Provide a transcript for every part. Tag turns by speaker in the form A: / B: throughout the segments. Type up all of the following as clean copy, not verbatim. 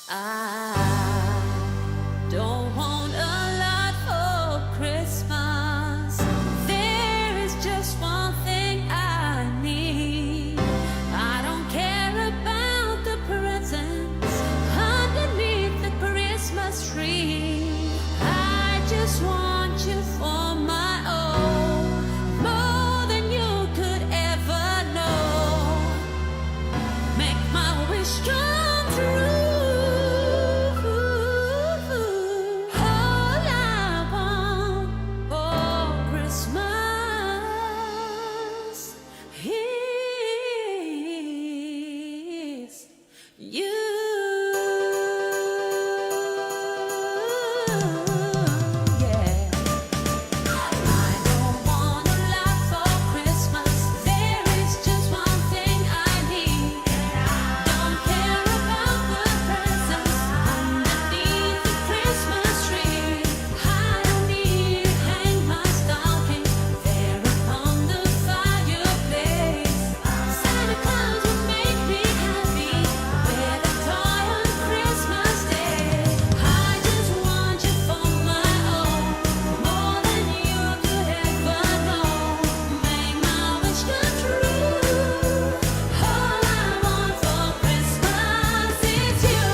A: I don't want a lot for Christmas. There is just one thing I need. I don't care about the presents underneath the Christmas tree. I just want you for my own, more than you could ever know. Make my wish come true. All I want for Christmas is you. Yeah. I don't want a lot for Christmas. There is just one thing I need. Don't care about the presents underneath the Christmas tree. I don't need to hang my stocking there upon the fireplace. Santa Claus would make me happy with a toy on Christmas Day. I just want you for my own, more than you could ever know. Make my wish come true. All I want for Christmas is you.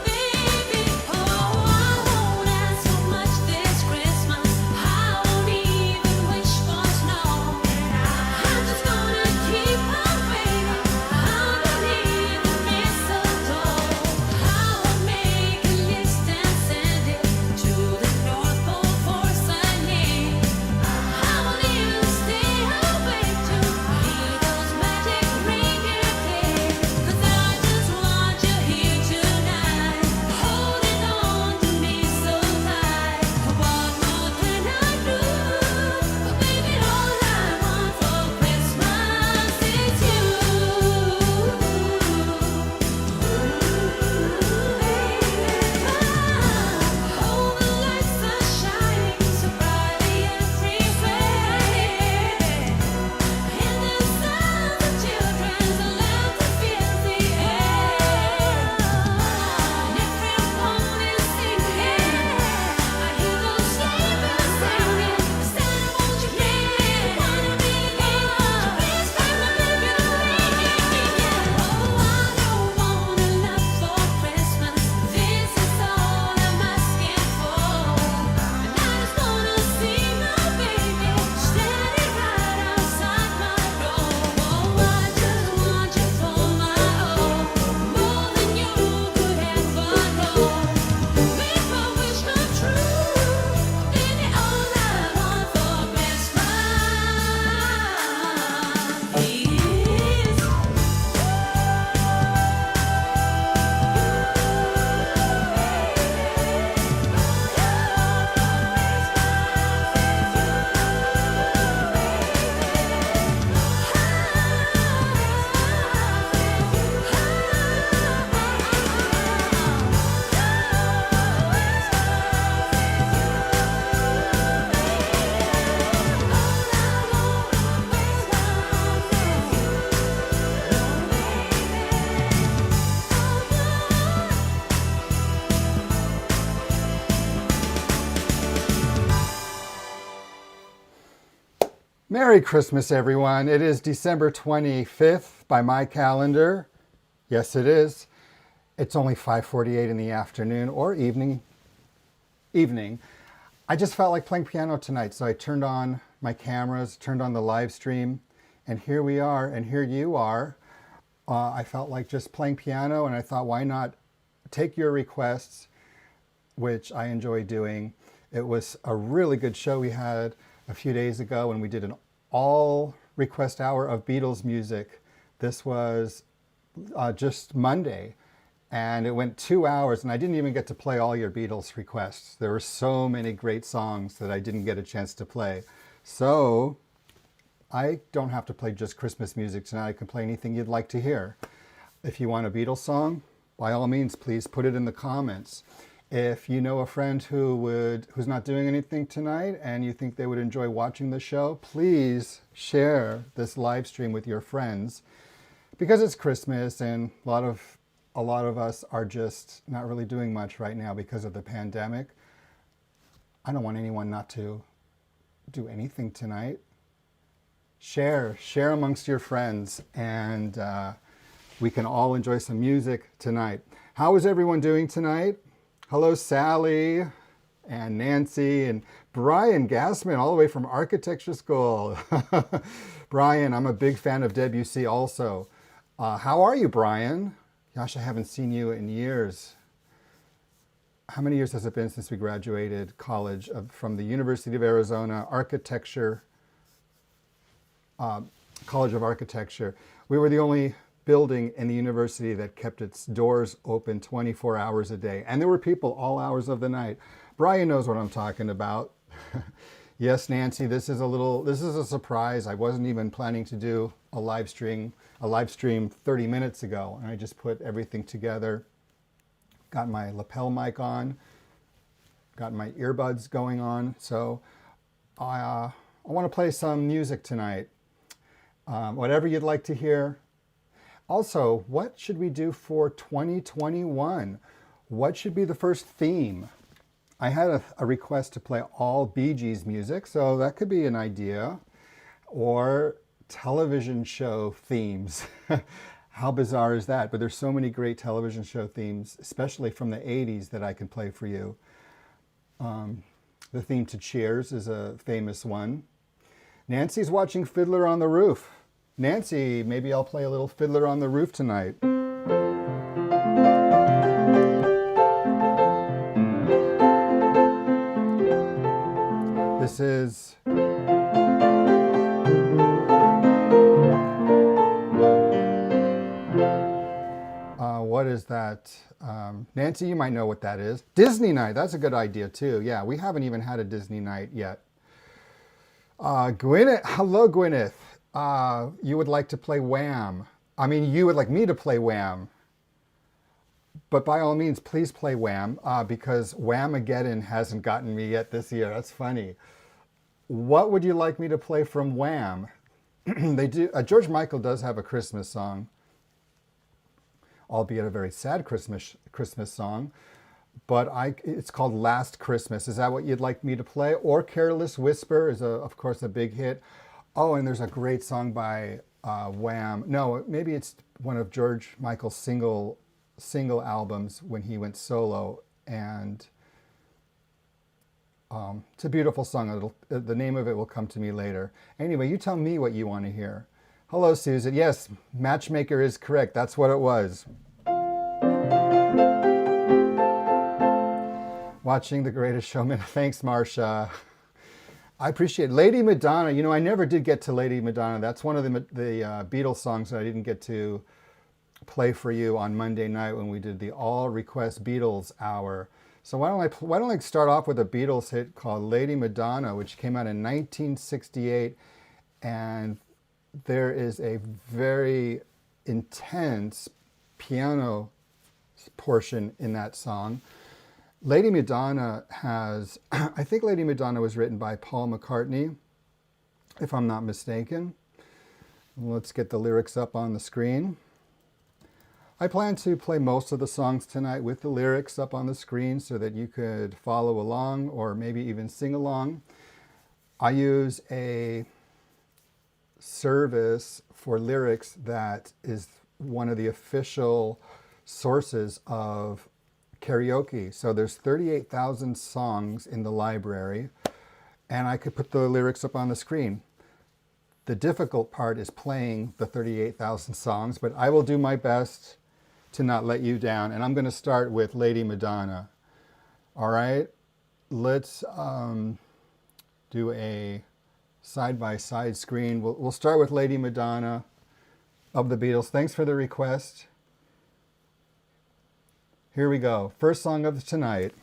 A: Baby, oh, I won't ask for much this Christmas. I won't even wish for snow. I'm just gonna keep on waiting underneath the mistletoe. I will make a list and send it to the North Pole for signing. I won't even stay awake to hear those magic reindeer play. 'Cause I just want you here tonight, holding on to me so tight. What more can I do? Baby, all I want for Christmas is you. All the lights are shining so brightly everywhere, and the sounds of children's laughter fills the air. And everyone is singing. I hear those sleigh bells ringing. Santa, won't you please wanna be here? Please bring my baby away. Oh, I don't want a lot for Christmas. This is all I'm asking for. And I just wanna see my baby standing right outside my door. Oh, I just want you for my own, more than you could ever know. Make my wish come true. Baby, all I want for Christmas is
B: Merry Christmas, everyone. It is December 25th by my calendar. Yes, it is. It's only 5:48 in the afternoon or evening. I just felt like playing piano tonight, so I turned on my cameras, turned on the live stream, and here we are, and here you are. I felt like just playing piano, and I thought, why not take your requests, which I enjoy doing. It was a really good show we had a few days ago when we did an all request hour of Beatles music. This was just Monday, and it went 2 hours, and I didn't even get to play all your Beatles requests. There were so many great songs that I didn't get a chance to play. So I don't have to play just Christmas music tonight. I can play anything you'd like to hear. If you want a Beatles song, by all means, please put it in the comments. If you know a friend who's not doing anything tonight and you think they would enjoy watching the show, please share this live stream with your friends. because it's Christmas and a lot of us are just not really doing much right now because of the pandemic. I don't want anyone not to do anything tonight. Share amongst your friends, and we can all enjoy some music tonight. How is everyone doing tonight? Hello, Sally and Nancy and Brian Gassman, all the way from architecture school. Brian, I'm a big fan of Debussy also. How are you, Brian? Gosh, I haven't seen you in years. How many years has it been since we graduated college from the University of Arizona Architecture, College of Architecture? We were the only building in the university that kept its doors open 24 hours a day. And there were people all hours of the night. Brian knows what I'm talking about. Yes, Nancy, this is a surprise. I wasn't even planning to do a live stream 30 minutes ago. And I just put everything together. Got my lapel mic on, got my earbuds going on. So I want to play some music tonight. Whatever you'd like to hear. Also, what should we do for 2021? What should be the first theme? I had a request to play all Bee Gees music, so that could be an idea. Or television show themes. How bizarre is that? But there's so many great television show themes, especially from the 80s, that I can play for you. The theme to Cheers is a famous one. Nancy's watching Fiddler on the Roof. Nancy, maybe I'll play a little Fiddler on the Roof tonight. This is... what is that? Nancy, you might know what that is. Disney night, that's a good idea too. Yeah, we haven't even had a Disney night yet. Gwyneth, hello Gwyneth. You would like to play Wham. I mean, you would like me to play Wham. But by all means, please play Wham, because Whamageddon hasn't gotten me yet this year. That's funny. What would you like me to play from Wham? They do. George Michael does have a Christmas song, albeit a very sad Christmas song, but it's called Last Christmas. Is that what you'd like me to play? Or Careless Whisper is, of course, a big hit. Oh, and there's a great song by Wham. No, maybe it's one of George Michael's single albums when he went solo, and it's a beautiful song. The name of it will come to me later. Anyway, you tell me what you want to hear. Hello, Susan. Yes, Matchmaker is correct. That's what it was. Watching The Greatest Showman. Thanks, Marsha. I appreciate it. Lady Madonna. You know, I never did get to Lady Madonna. That's one of the Beatles songs that I didn't get to play for you on Monday night when we did the All Request Beatles Hour. So why don't I start off with a Beatles hit called Lady Madonna, which came out in 1968, and there is a very intense piano portion in that song. Lady Madonna has, I think Lady Madonna was written by Paul McCartney, if I'm not mistaken. Let's get the lyrics up on the screen. I plan to play most of the songs tonight with the lyrics up on the screen so that you could follow along or maybe even sing along. I use a service for lyrics that is one of the official sources of karaoke. So there's 38,000 songs in the library, and I could put the lyrics up on the screen. The difficult part is playing the 38,000 songs, but I will do my best to not let you down. And I'm going to start with Lady Madonna. All right, let's do a side-by-side screen. We'll start with Lady Madonna of the Beatles. Thanks for the request. Here we go. First song of tonight.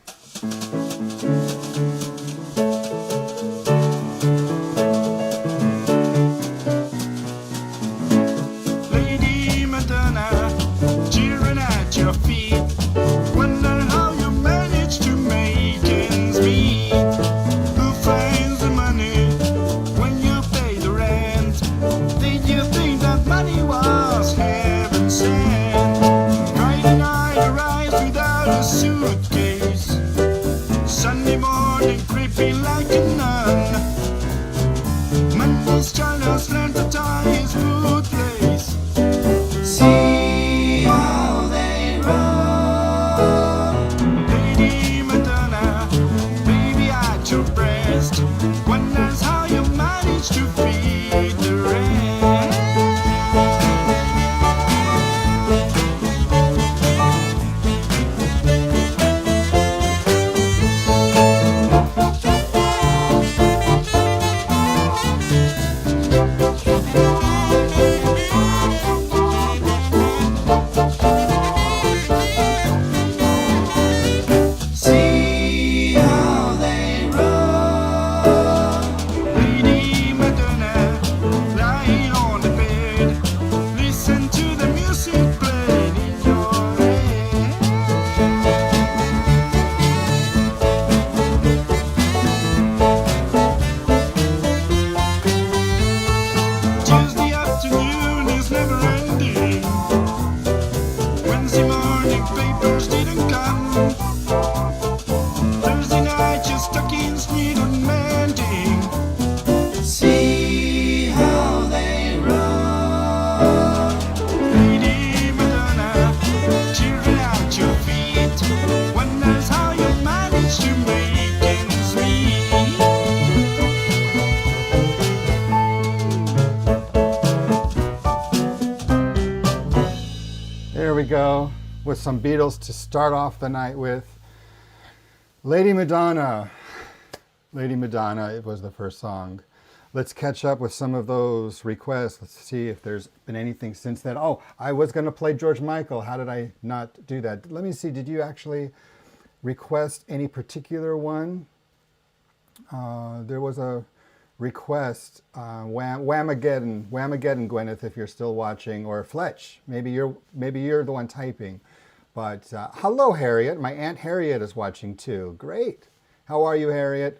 C: Lady Madonna, cheering at your feet. Wonder how you manage to make ends meet. Who finds the money when you pay the rent? Did you think that money was hand? like a nun. Monday's child has learned to tie his bootlace. See how they roll. Lady Madonna, baby at your breast, wonders how you manage to feed the rest. See how they roll. Lady Madonna, lying on the bed, listen to the music playing in your head. Tuesday afternoon is never ending. Wednesday morning papers didn't come. Thursday night your stockings need unmending. See how they roll. Lady Madonna, tearing at your feet, wonders how you manage to make ends meet.
B: There we go, with some Beatles to start off the night with. Lady Madonna. Lady Madonna, it was the first song. Let's catch up with some of those requests. Let's see if there's been anything since then. Oh, I was going to play George Michael. How did I not do that? Let me see. Did you actually request any particular one? There was a request. Whamageddon, Gwyneth, if you're still watching, or Fletch. Maybe you're the one typing. But hello, Harriet. My Aunt Harriet is watching too. Great. How are you, Harriet?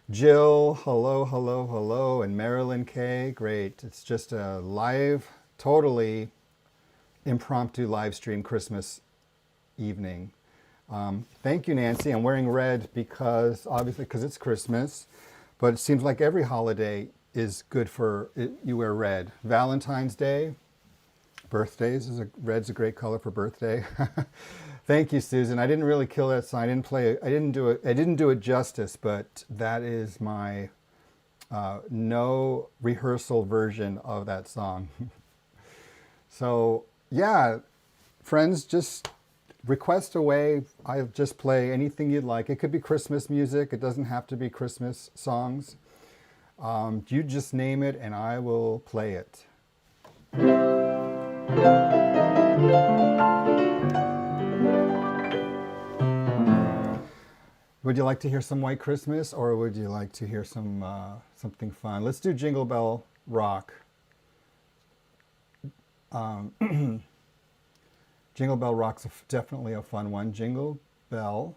B: Jill, hello, hello, hello. And Marilyn K, great. It's just a live, totally impromptu live stream Christmas evening. Thank you, Nancy. I'm wearing red because it's Christmas. But it seems like every holiday is good for you wear red. Valentine's Day. Birthdays red's a great color for birthday. Thank you, Susan. I didn't really kill that song. I didn't do it justice, but that is my no rehearsal version of that song. So yeah, friends, just request away. I'll just play anything you'd like. It could be Christmas music. It doesn't have to be Christmas songs. You just name it and I will play it. Would you like to hear some White Christmas, or would you like to hear some something fun? Let's do Jingle Bell Rock. Jingle Bell Rock's definitely a fun one. Jingle Bell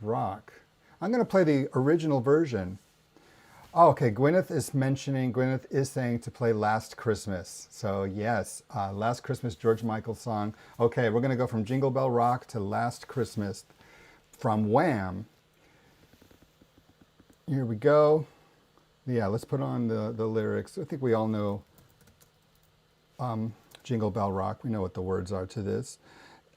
B: Rock. I'm going to play the original version. Oh, okay, Gwyneth is saying to play Last Christmas. So yes, Last Christmas, George Michael song. Okay, we're going to go from Jingle Bell Rock to Last Christmas from Wham. Here we go. Yeah, let's put on the lyrics. I think we all know Jingle Bell Rock. We know what the words are to this.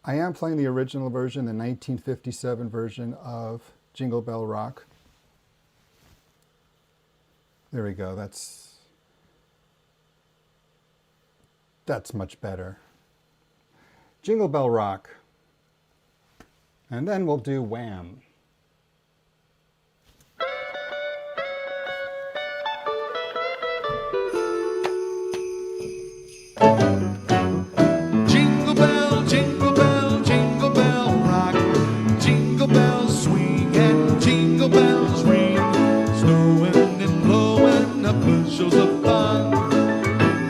B: I am playing the original version, the 1957 version of Jingle Bell Rock. There we go. That's much better. Jingle Bell Rock. And then we'll do Wham.
C: Jingle bell, jingle bell, jingle bell rock. Jingle bells swing and jingle bells ring. Snowing and blowing up bushels of fun.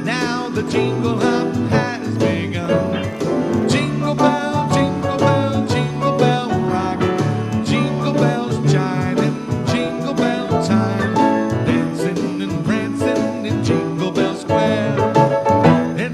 C: Now the jingle hop has begun. Jingle bell, jingle bell, jingle bell rock. Jingle bells chiming, jingle bell time. Dancing and prancing in Jingle Bell Square. In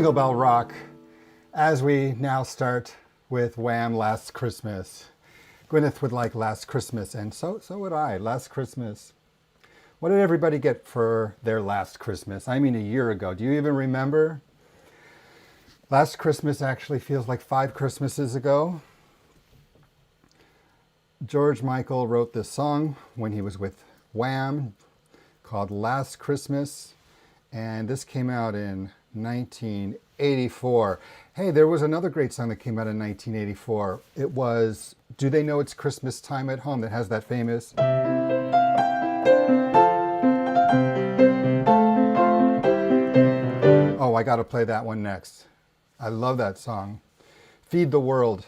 B: Jingle Bell Rock as we now start with Wham! Last Christmas. Gwyneth would like Last Christmas, and so would I. Last Christmas. What did everybody get for their last Christmas? I mean, a year ago. Do you even remember? Last Christmas actually feels like 5 Christmases ago. George Michael wrote this song when he was with Wham! Called Last Christmas, and this came out in 1984. Hey, there was another great song that came out in 1984. It was Do They Know It's Christmas Time at Home, that has that famous... Oh, I gotta play that one next. I love that song. Feed the World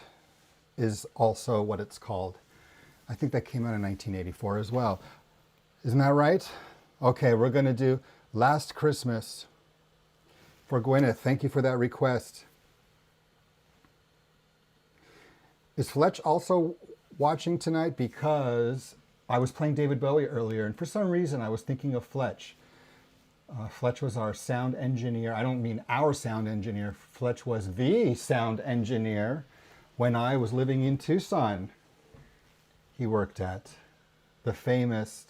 B: is also what it's called. I think that came out in 1984 as well. Isn't that right? Okay, we're gonna do Last Christmas for Gwyneth. Thank you for that request. Is Fletch also watching tonight? Because I was playing David Bowie earlier, and for some reason I was thinking of Fletch. Fletch was our sound engineer. I don't mean our sound engineer. Fletch was the sound engineer when I was living in Tucson. He worked at the famous...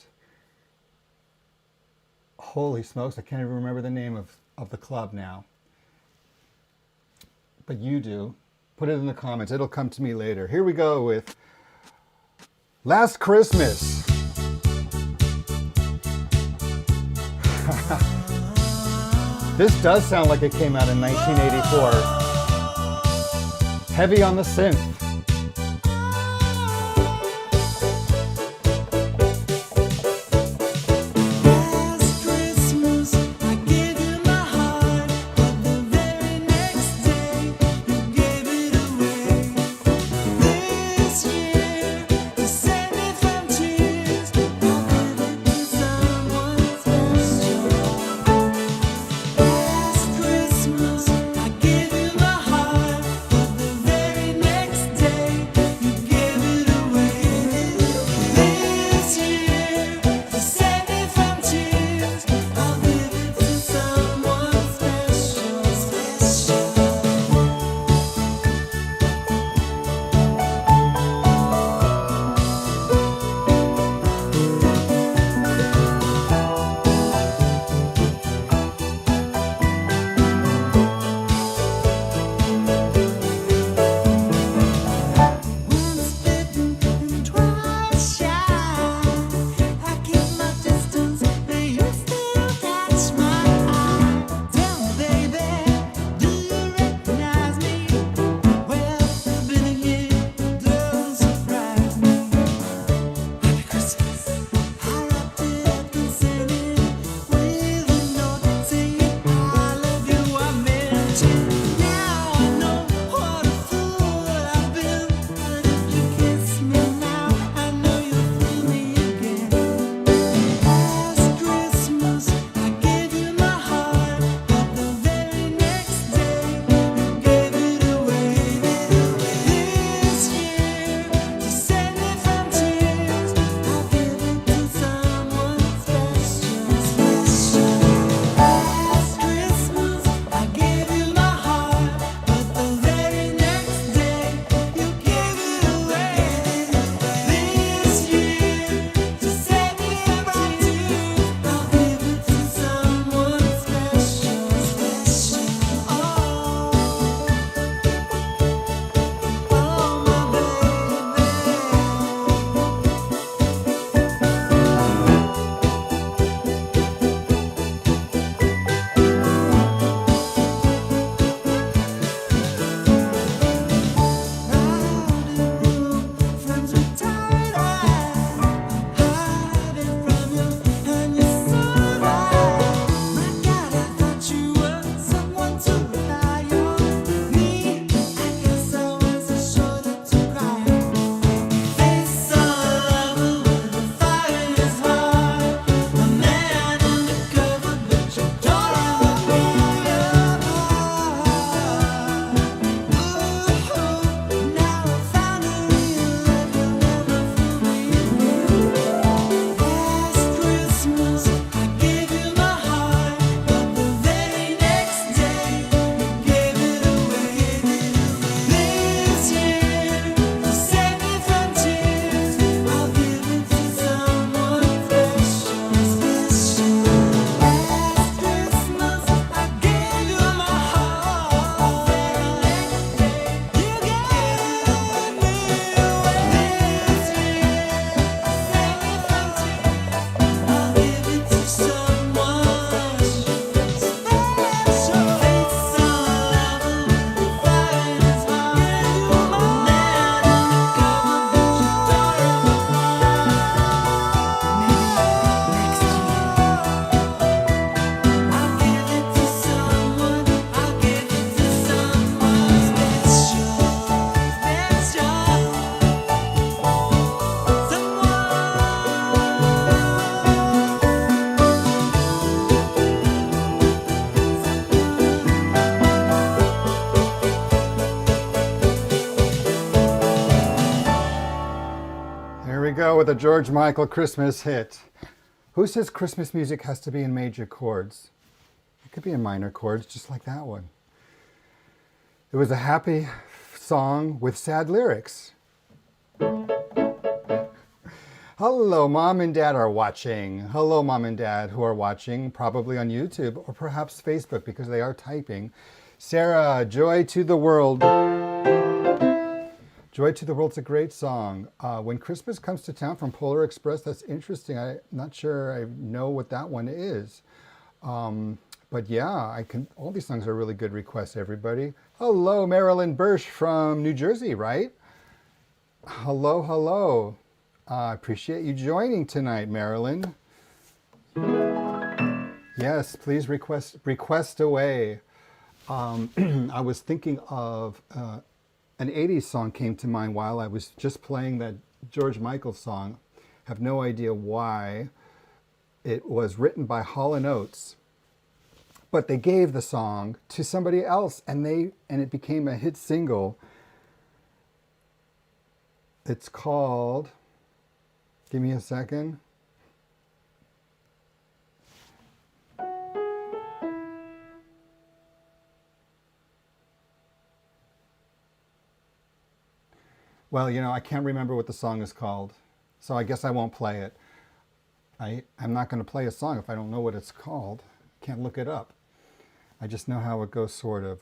B: Holy smokes, I can't even remember the name of the club now. But you do. Put it in the comments. It'll come to me later. Here we go with Last Christmas. This does sound like it came out in 1984. Heavy on the synth.
A: Last Christmas, I gave you my heart, but the very next
B: with a George Michael Christmas hit. Who says Christmas music has to be in major chords? It could be in minor chords, just like that one. It was a happy song with sad lyrics. Hello, Mom and Dad are watching. Hello, Mom and Dad who are watching, probably on YouTube or perhaps Facebook because they are typing. Sarah, Joy to the World. Joy to the World's a great song. When Christmas Comes to Town from Polar Express, that's interesting. I'm not sure I know what that one is. But yeah, all these songs are really good requests, everybody. Hello, Marilyn Birch from New Jersey, right? Hello, hello. I appreciate you joining tonight, Marilyn. Yes, please request away. I was thinking of an 80s song came to mind while I was just playing that George Michael song. Have no idea why. It was written by Hall & Oates, but they gave the song to somebody else, and it became a hit single. It's called, give me a second. Well, you know, I can't remember what the song is called, so I guess I won't play it. I'm not going to play a song if I don't know what it's called. Can't look it up. I just know how it goes, sort of.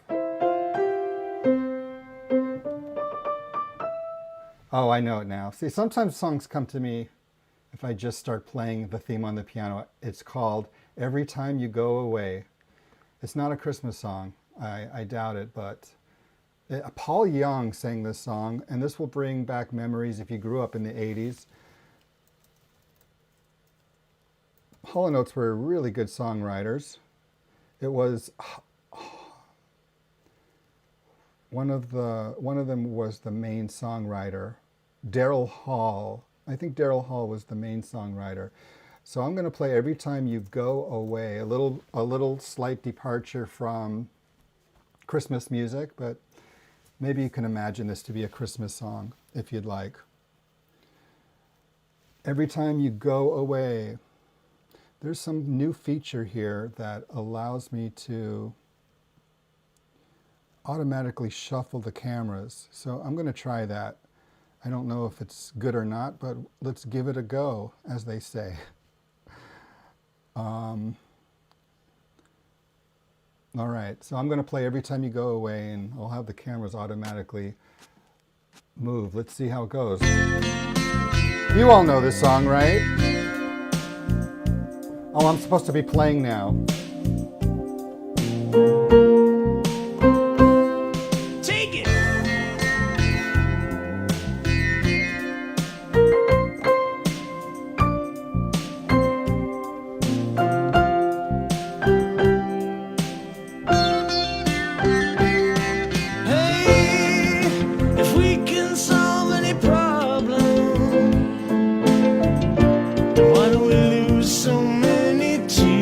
B: Oh, I know it now. See, sometimes songs come to me if I just start playing the theme on the piano. It's called Every Time You Go Away. It's not a Christmas song. I doubt it, but Paul Young sang this song, and this will bring back memories if you grew up in the 80s. Hall & Oates were really good songwriters. It was one of them was the main songwriter, Daryl Hall. I think Daryl Hall was the main songwriter. So I'm going to play Every Time You Go Away, a little slight departure from Christmas music, but maybe you can imagine this to be a Christmas song if you'd like. Every time you go away. There's some new feature here that allows me to automatically shuffle the cameras. So I'm going to try that. I don't know if it's good or not, but let's give it a go, as they say. All right, so I'm going to play Every Time You Go Away, and I'll have the cameras automatically move. Let's see how it goes. You all know this song, right? Oh, I'm supposed to be playing now.
C: Take it! Hey, if we can solve any problem, then why don't we lose so many tears?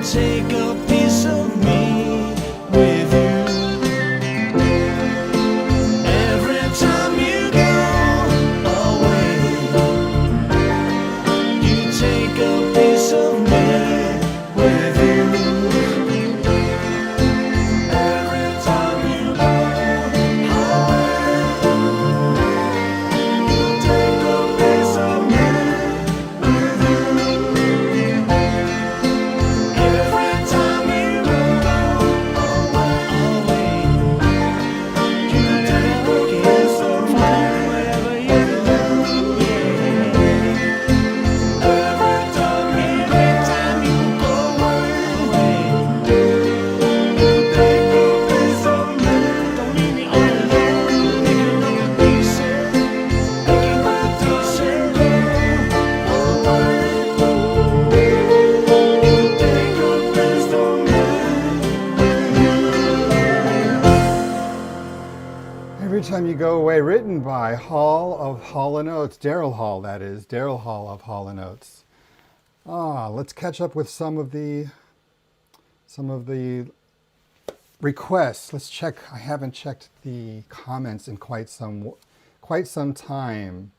C: take a piece of me with you. Every time you go away, you take a piece of me with you. Every time you go away, you take a piece of me with you. Every time you go away, you take a piece of me wherever you go. Every time you go away, you take a piece of me. Don't leave me all alone, making another pieces, making my pieces go away. You take a piece of me.
B: Every Time You Go Away, written by Hall of Hall & Oates, Daryl Hall, that is, Daryl Hall of Hall & Oates. Let's catch up with some of the requests. Let's check. I haven't checked the comments in quite some time.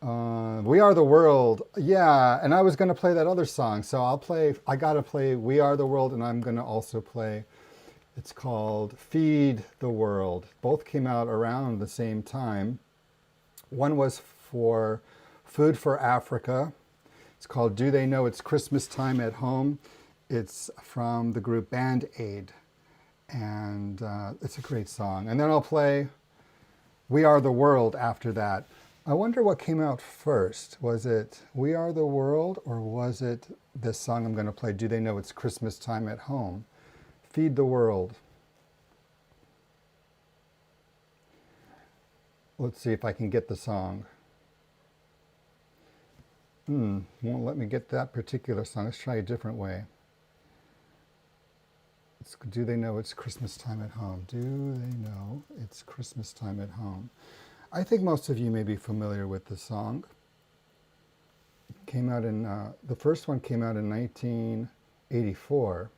B: We Are the World, yeah, and I was going to play that other song, so I gotta play We Are the World, and I'm going to also play, it's called Feed the World. Both came out around the same time. One was for Food for Africa. It's called Do They Know It's Christmas Time at Home? It's from the group Band Aid, and it's a great song. And then I'll play We Are the World after that. I wonder what came out first. Was it We Are the World, or was it this song I'm going to play, Do They Know It's Christmas Time at Home? Feed the World. Let's see if I can get the song. Won't let me get that particular song. Let's try a different way. Do they know it's Christmas time at home? Do they know it's Christmas time at home? I think most of you may be familiar with the song. It came out in, the first one came out in 1984.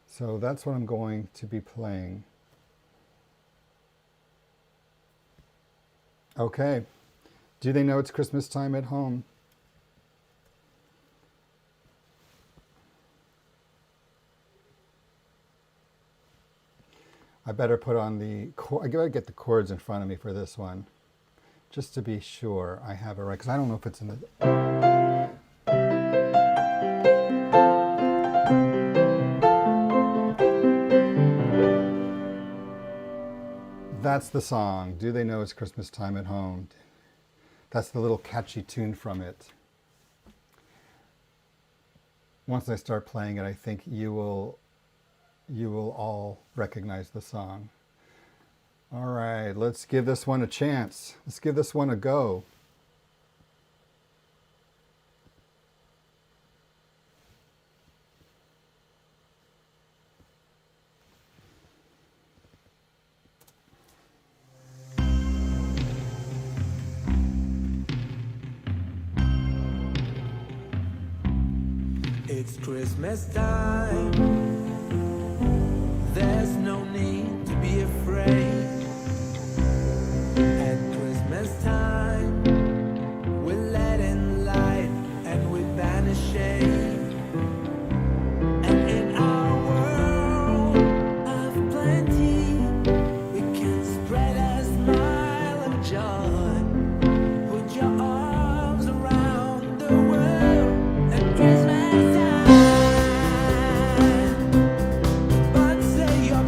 B: So that's what I'm going to be playing. Okay. Do they know it's Christmas time at home? I better put on the, I gotta get the chords in front of me for this one, just to be sure I have it right, because I don't know if it's in the... That's the song, Do They Know It's Christmas Time at Home? That's the little catchy tune from it. Once I start playing it, I think you will all recognize the song. All right, let's give this one a chance. Let's give this one a go.
C: It's Christmas time. There's no need to be afraid. At Christmas time, we let in light and we banish shame. And in our world of plenty, we can spread a smile of joy. Put your arms around the world at Christmas time. But say your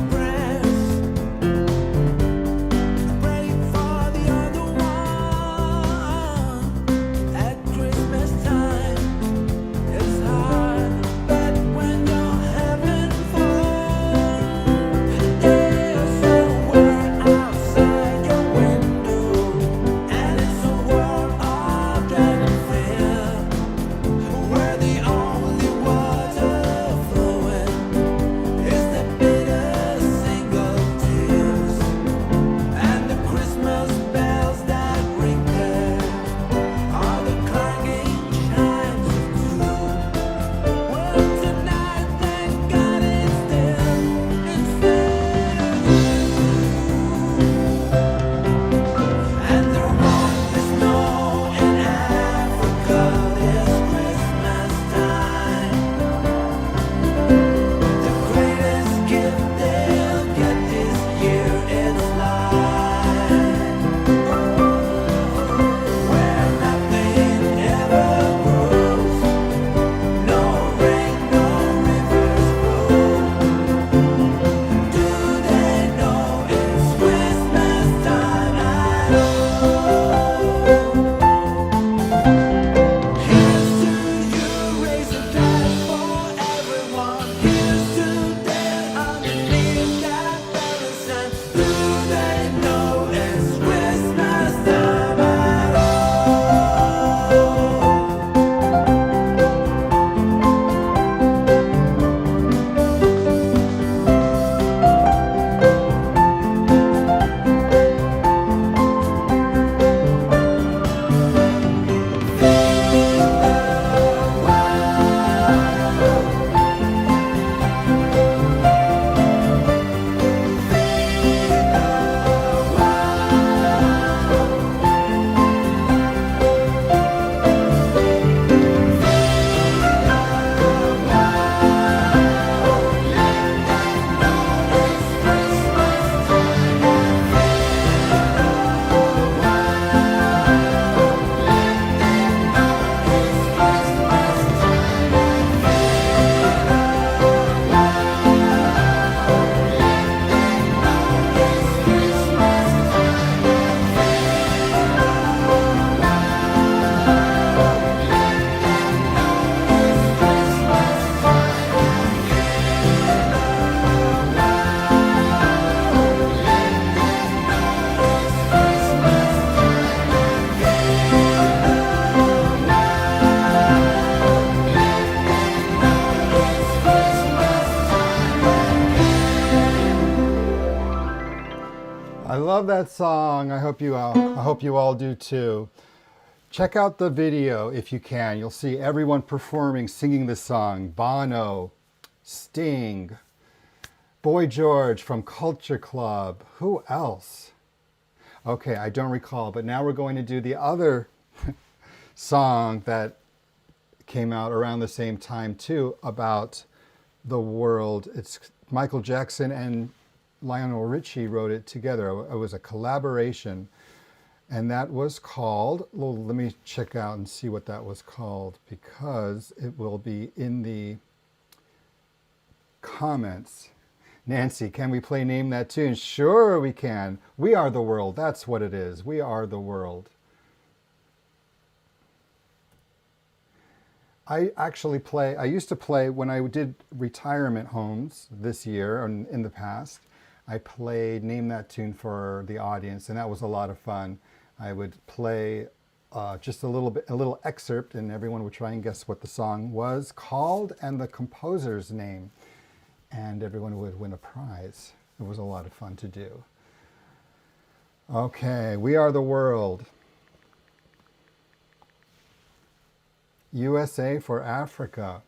B: love that song. I hope you all do too. Check out the video if you can. You'll see everyone performing, singing this song. Bono, Sting, Boy George from Culture Club. Who else? Okay, I don't recall, but now we're going to do the other song that came out around the same time too, about the world. It's Michael Jackson and Lionel Richie wrote it together. It was a collaboration, and that was called, well, let me check out and see what that was called, because it will be in the comments. Nancy, can we play Name That Tune? Sure we can. We Are the World. That's what it is. We Are the World. I used to play when I did retirement homes this year, and in the past, I played Name That Tune for the audience, and that was a lot of fun. I would play just a little excerpt, and everyone would try and guess what the song was called and the composer's name, and everyone would win a prize. It was a lot of fun to do. Okay, We Are the World. USA for Africa.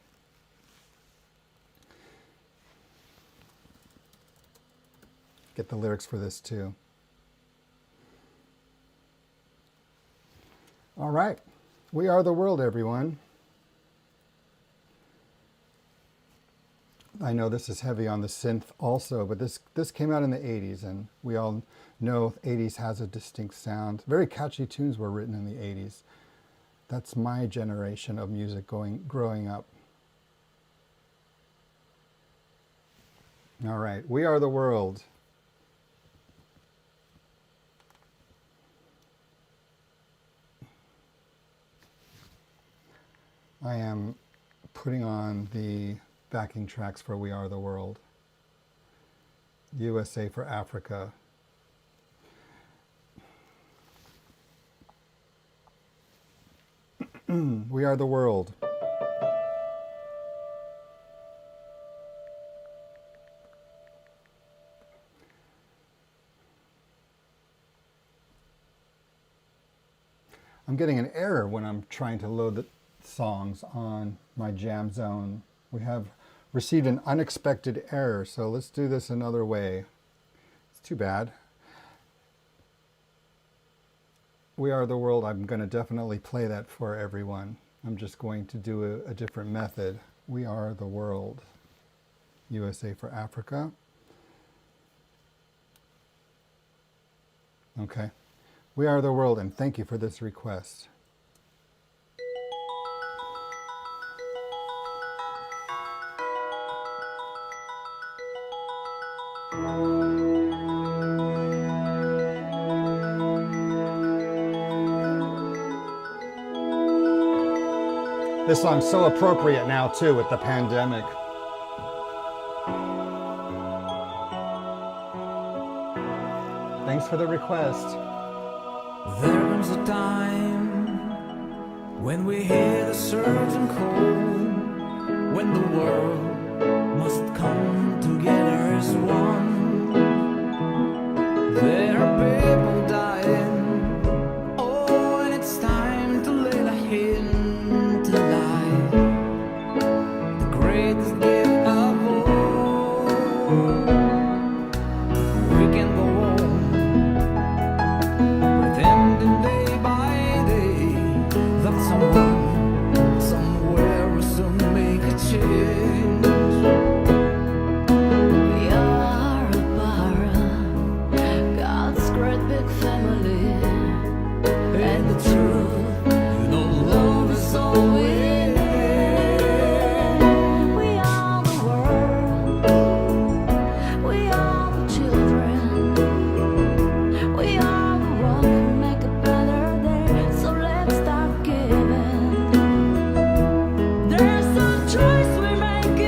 B: Get the lyrics for this too. All right, We Are the World, everyone. I know this is heavy on the synth also, but this came out in the 80s, and we all know 80s has a distinct sound. Very catchy tunes were written in the 80s. That's my generation of music growing up. All right, We Are the World. I am putting on the backing tracks for We Are the World. USA for Africa. We Are the World. I'm getting an error when I'm trying to load the songs on my Jam Zone. We have received an unexpected error, so let's do this another way. It's too bad. We Are the World, I'm going to definitely play that for everyone. I'm just going to do a different method. We Are the World. USA for Africa. Okay. We Are the World, and thank you for this request. This song's so appropriate now, too, with the pandemic. Thanks for the request.
D: There comes a time when we hear the certain call, when the world must come together as one. There are people dying, oh, and it's time to let a hint to life, the greatest gift of all. We can go on pretending day by day that someone, somewhere will soon make a change.
A: We are a part of God's great big family,
D: And the truth, you know, love is all we need.
A: we are the world, we are the children, we are the one who make a better day, so let's start giving. There's a choice we make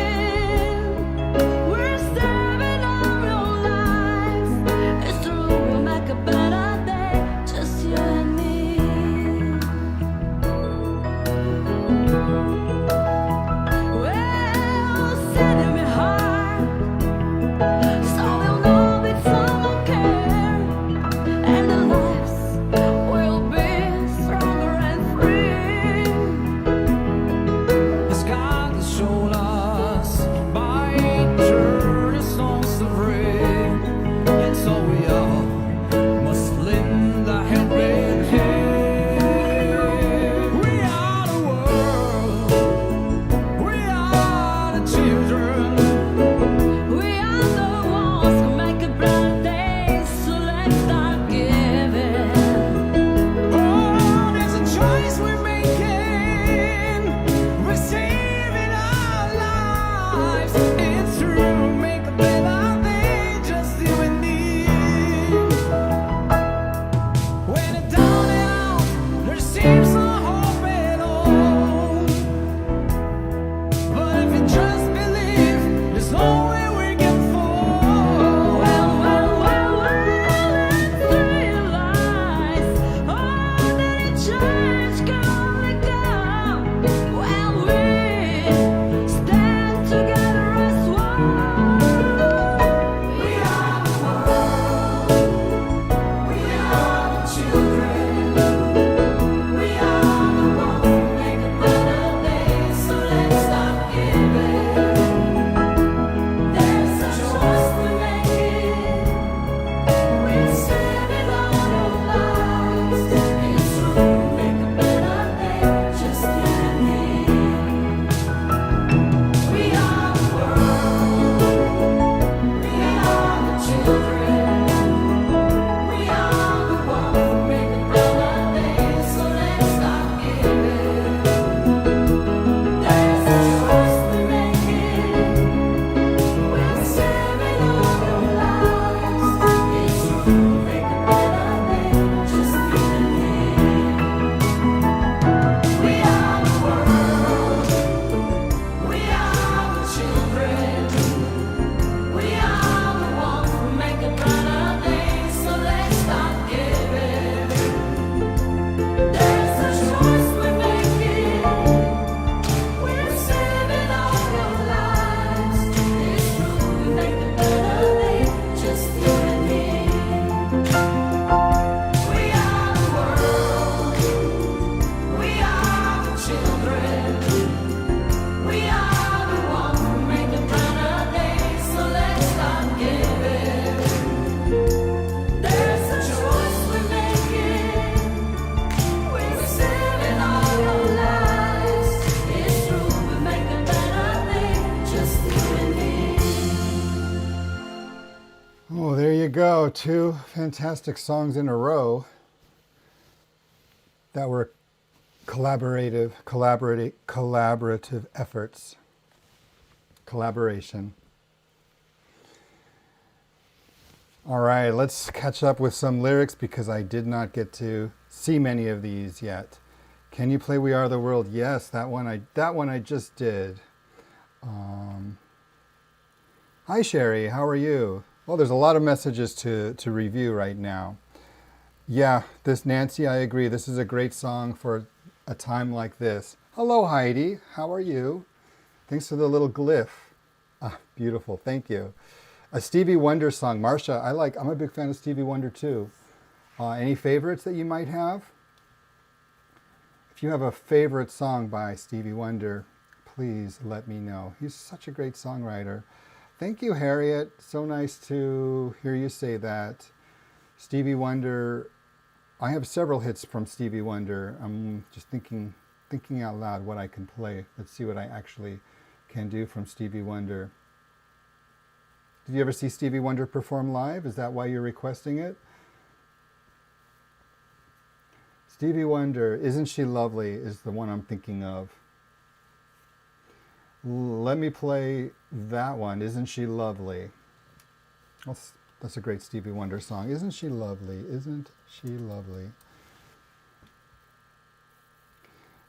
B: go. Two fantastic songs in a row that were collaborative efforts. Collaboration. All right, let's catch up with some lyrics because I did not get to see many of these yet. Can you play We Are the World? Yes, that one I just did. Hi Sherry, how are you? Well, there's a lot of messages to review right now. Yeah, this Nancy, I agree. This is a great song for a time like this. Hello Heidi, how are you? Thanks for the little glyph. Ah, beautiful, thank you. A Stevie Wonder song. Marcia, I'm a big fan of Stevie Wonder too. Any favorites that you might have? If you have a favorite song by Stevie Wonder, please let me know. He's such a great songwriter. Thank you, Harriet. So nice to hear you say that. Stevie Wonder, I have several hits from Stevie Wonder. I'm just thinking out loud what I can play. Let's see what I actually can do from Stevie Wonder. Did you ever see Stevie Wonder perform live? Is that why you're requesting it? Stevie Wonder, Isn't She Lovely, is the one I'm thinking of. Let me play that one, Isn't She Lovely? That's a great Stevie Wonder song. Isn't she lovely? Isn't she lovely?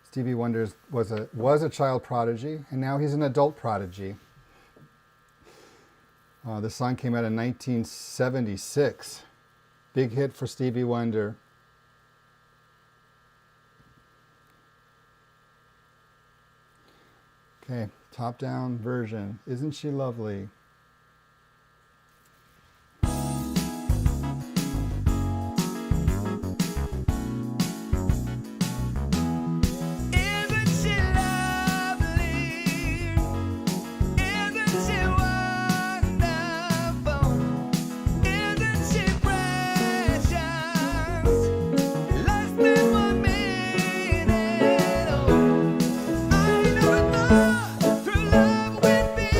B: Stevie Wonder was a child prodigy, and now he's an adult prodigy. This song came out in 1976. Big hit for Stevie Wonder. Okay, top-down version. Isn't she lovely?
D: Isn't she lovely? Isn't she wonderful? Isn't she precious? Less than 1 minute. Oh, I know it all through love with me.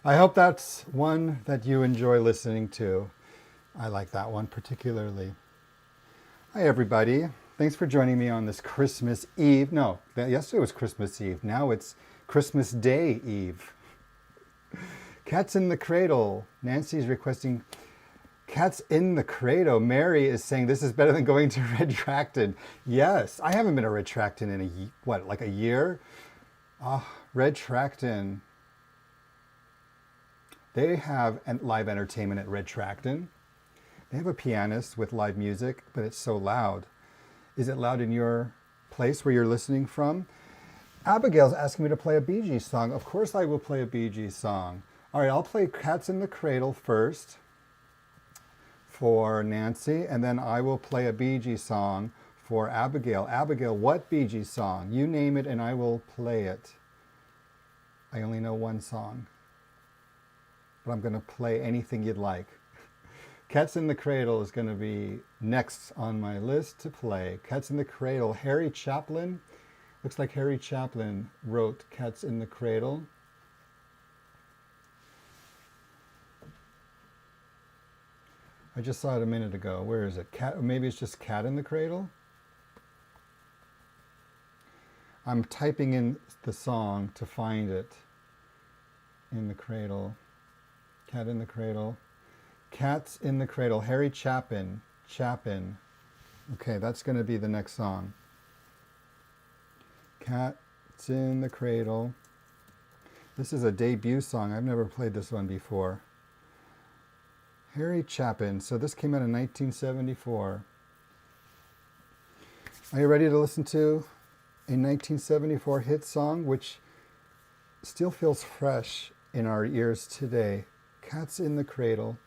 B: I hope that's one that you enjoy listening to. I like that one particularly. Hi, everybody. Thanks for joining me on this Christmas Eve. No, yesterday was Christmas Eve. Now it's Christmas Day Eve. Cats in the Cradle. Nancy's requesting Cats in the Cradle. Mary is saying this is better than going to Retracted. Yes, I haven't been to Retracted in like a year? Retracted. They have live entertainment at Retracted. They have a pianist with live music, but it's so loud. Is it loud in your place where you're listening from? Abigail's asking me to play a Bee Gees song. Of course I will play a Bee Gees song. All right, I'll play Cats in the Cradle first for Nancy, and then I will play a Bee Gees song for Abigail. Abigail, what Bee Gees song? You name it and I will play it. I only know one song, but I'm going to play anything you'd like. Cats in the Cradle is going to be next on my list to play. Cats in the Cradle. Harry Chaplin. Looks like Harry Chaplin wrote Cats in the Cradle. I just saw it a minute ago. Where is it? Cat? Maybe it's just Cat in the Cradle? I'm typing in the song to find it. In the Cradle. Cat in the Cradle. Cats in the Cradle. Harry Chapin. Chapin. Okay, that's going to be the next song. Cats in the Cradle. This is a debut song. I've never played this one before. Harry Chapin. So this came out in 1974. Are you ready to listen to a 1974 hit song which still feels fresh in our ears today? Cats in the Cradle.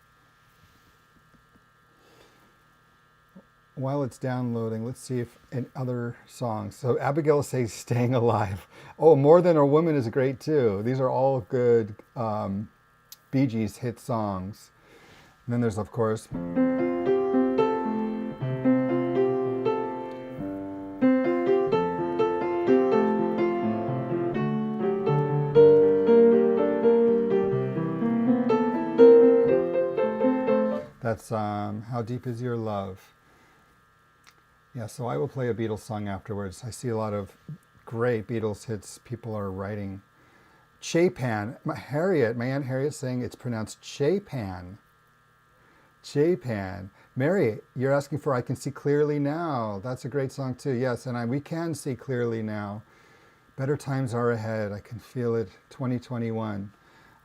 B: While it's downloading, let's see if in other songs. So Abigail says Staying Alive. Oh, More Than a Woman is great too. These are all good Bee Gees hit songs. And then there's, of course, that's How Deep Is Your Love? Yeah, so I will play a Beatles song afterwards. I see a lot of great Beatles hits people are writing. Chapin. My Aunt Harriet saying it's pronounced Chapin. Chapin. Mary, you're asking for I Can See Clearly Now. That's a great song too. Yes, and we can see clearly now. Better times are ahead. I can feel it. 2021.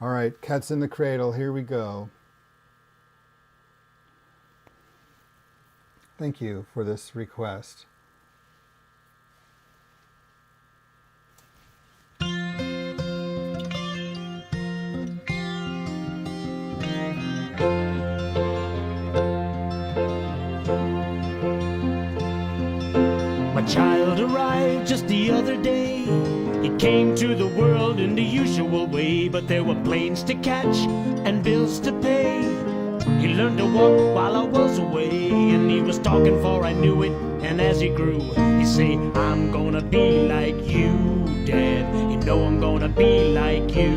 B: All right, Cats in the Cradle. Here we go. Thank you for this request.
E: My child arrived just the other day. He came to the world in the usual way, but there were planes to catch and bills to pay. He learned to walk while I was away, and he was talking before I knew it. And as he grew, he say, I'm gonna be like you, Dad. You know I'm gonna be like you.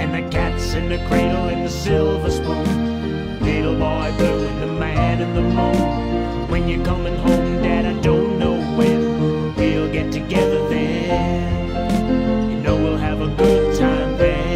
E: And the cat's in the cradle and the silver spoon, little boy blue and the man in the moon. When you're coming home, Dad, I don't know when we'll get together then. You know we'll have a good time then.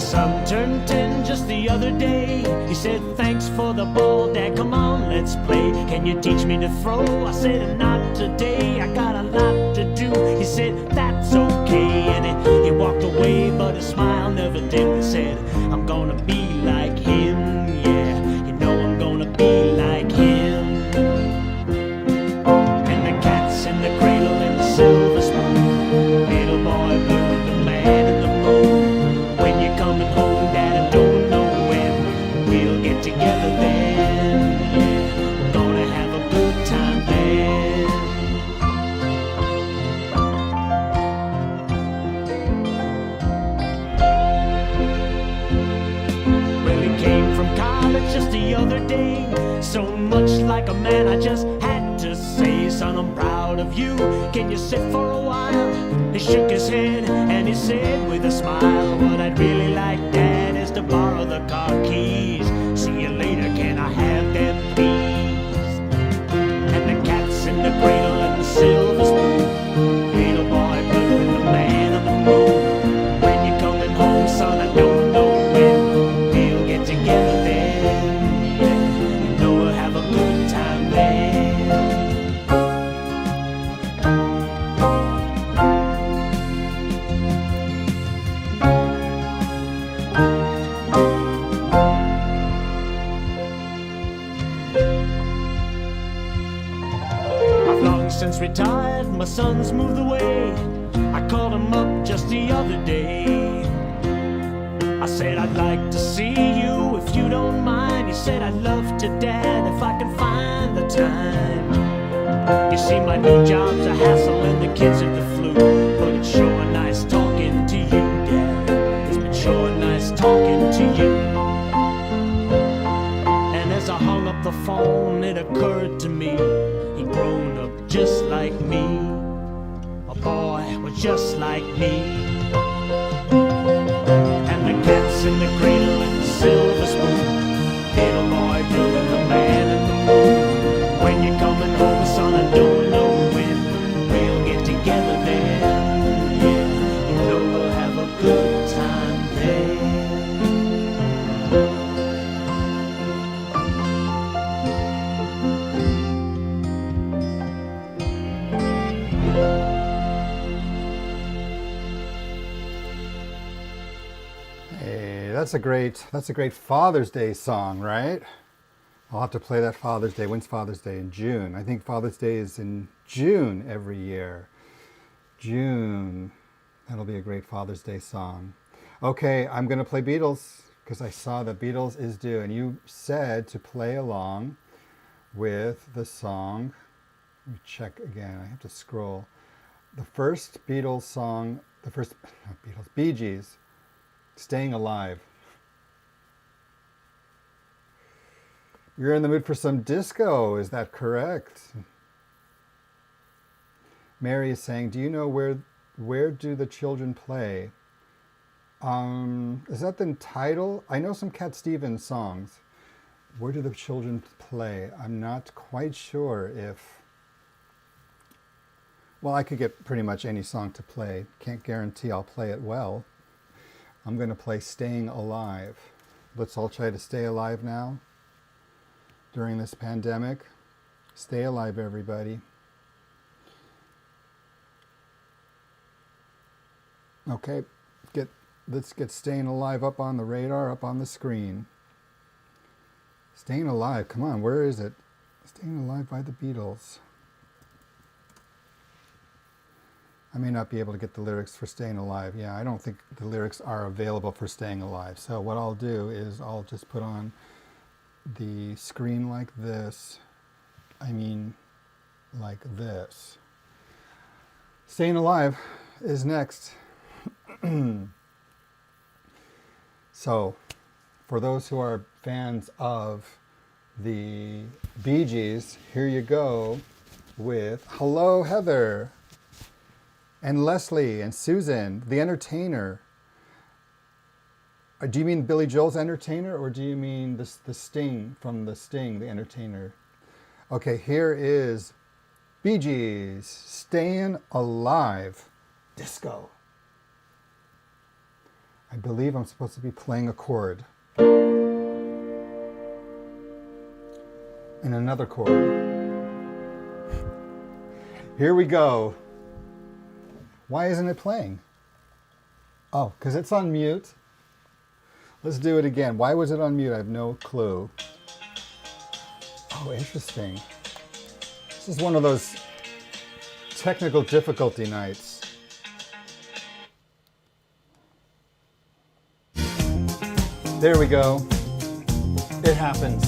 E: Son turned 10 just the other day. He said, thanks for the ball, Dad, come on, let's play. Can you teach me to throw? I said, not today, I got a lot to do. He said, that's okay, and he walked away, but his smile never dimmed. He said, I'm gonna be like him, yeah, you know I'm gonna be like him. And the cat's in the cradle and the silver spoon, little boy blue and the man in the moon. When you're coming home, Dad, I don't know when we'll get together then. Yeah, we're gonna have a good time then. Well, he came from college just the other day, so like a man, I just had to say, son, I'm proud of you. Can you sit for a while? He shook his head and he said with a smile, what I'd really like, Dad, is to borrow the car keys. See you later, can I have them, please? And the cat's in the cradle and the silver spoon, little boy blue and the man on the moon. When you're coming home, son, I don't know when we'll get together then. Yeah, you know we'll have a good time there. I've long since retired, my son's moved away. I called him up just the other day. I said, I'd like to see you if you don't mind. He said, I'd love to, Dad, if I can find the time. You see, my new job's a hassle and the kids have the flu, but it's sure nice talking to you, Dad. It's been sure nice talking to you. And as I hung up the phone, it occurred to me, he'd grown up just like me. A boy was just like me. And the cat's in the cradle and the silver spoon, little boy blue and the man in the moon. When you're coming home, son, I don't know when we'll get together then. Yeah, you know we'll have a good time there.
B: Hey, that's a great Father's Day song, right? I'll have to play that Father's Day. When's Father's Day? In June. I think Father's Day is in June every year. June. That'll be a great Father's Day song. Okay, I'm going to play Beatles because I saw that Beatles is due. And you said to play along with the song. Let me check again. I have to scroll. The first Beatles song, Bee Gees, Staying Alive. You're in the mood for some disco, is that correct? Mary is saying, do you know where do the children play? Is that the title? I know some Cat Stevens songs. Where do the children play? I'm not quite sure if... Well, I could get pretty much any song to play. Can't guarantee I'll play it well. I'm going to play Staying Alive. Let's all try to stay alive now during this pandemic. Stay alive, everybody. Okay, let's get Staying Alive up on the radar, up on the screen. Staying Alive, come on, where is it? Staying Alive by the Beatles. I may not be able to get the lyrics for Staying Alive. Yeah, I don't think the lyrics are available for Staying Alive. So what I'll do is I'll just put on the screen like this. I mean, like this. Staying Alive is next. So, for those who are fans of the Bee Gees, here you go with Hello, Heather, and Leslie, and Susan, the Entertainer. Do you mean Billy Joel's Entertainer, or do you mean the Sting from the Sting, the Entertainer? Okay, here is Bee Gees, Staying Alive, disco. I believe I'm supposed to be playing a chord. And another chord. Here we go. Why isn't it playing? Oh, because it's on mute. Let's do it again. Why was it on mute? I have no clue. Oh, interesting. This is one of those technical difficulty nights. There we go. It happens.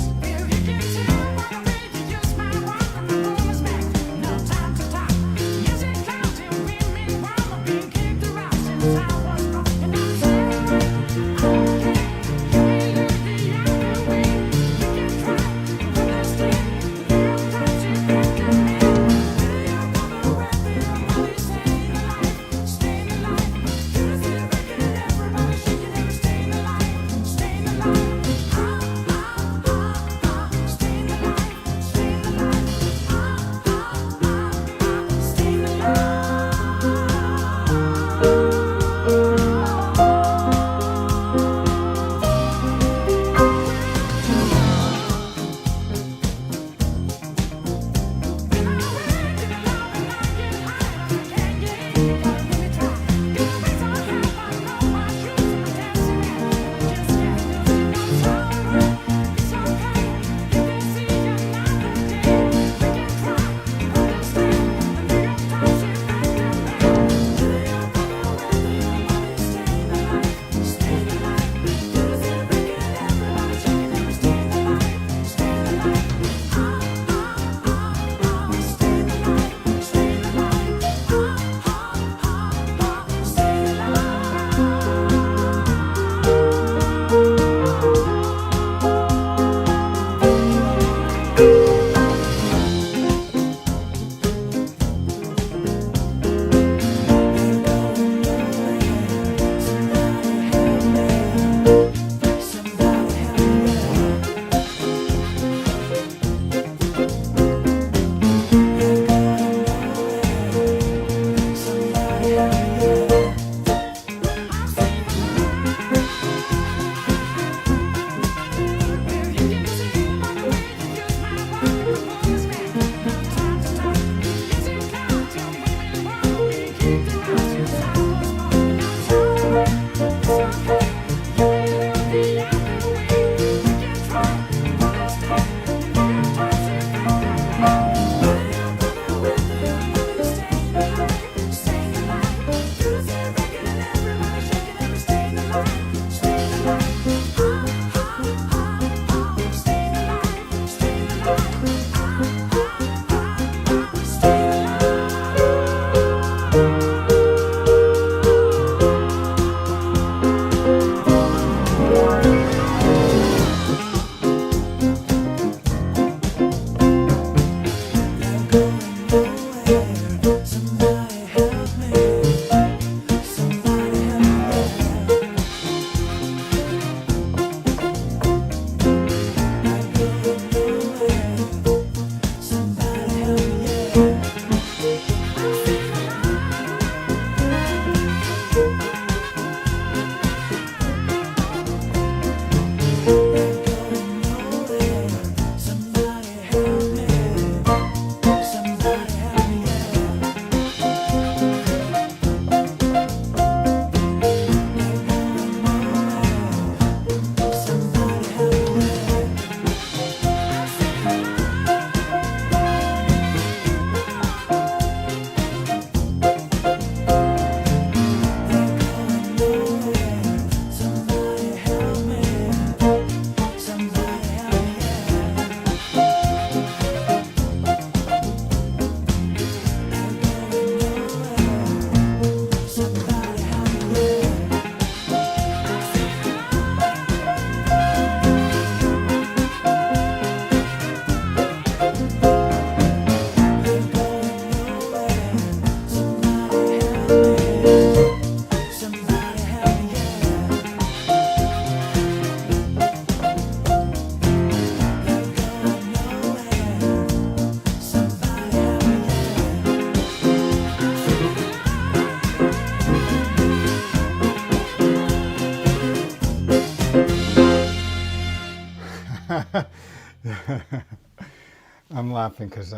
B: laughing because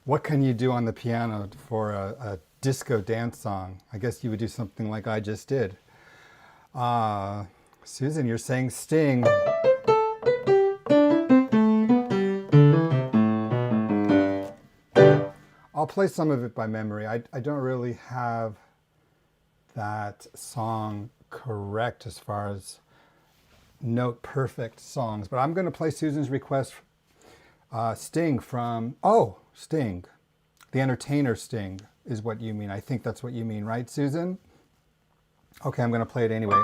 B: what can you do on the piano for a disco dance song? I guess you would do something like I just did. Susan, you're saying Sting. I'll play some of it by memory. I don't really have that song correct as far as note perfect songs, but I'm going to play Susan's request. Sting from, Sting. The Entertainer Sting is what you mean. I think that's what you mean, right, Susan? Okay, I'm going to play it anyway.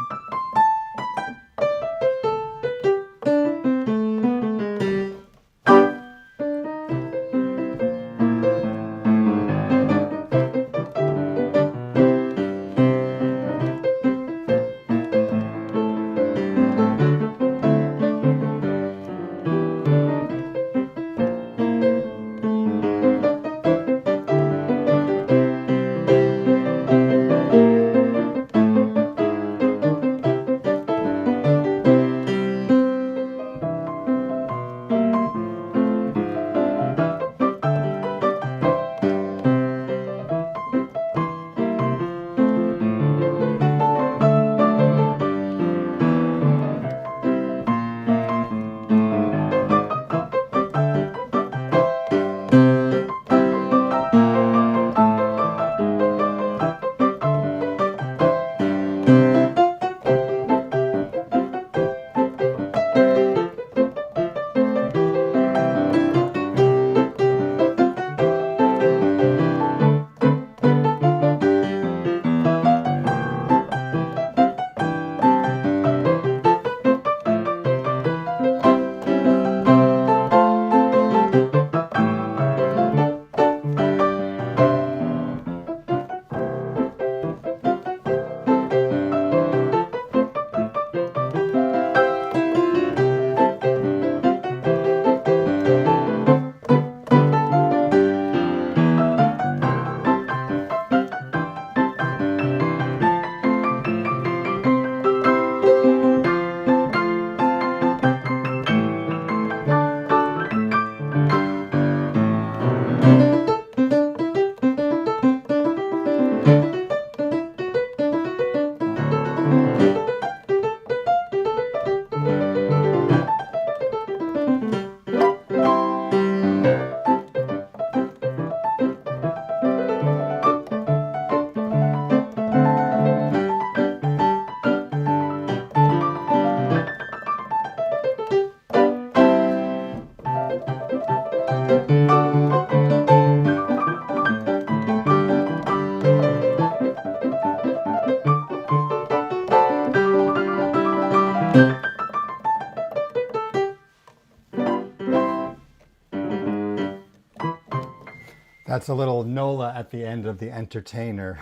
B: That's a little Nola at the end of The Entertainer.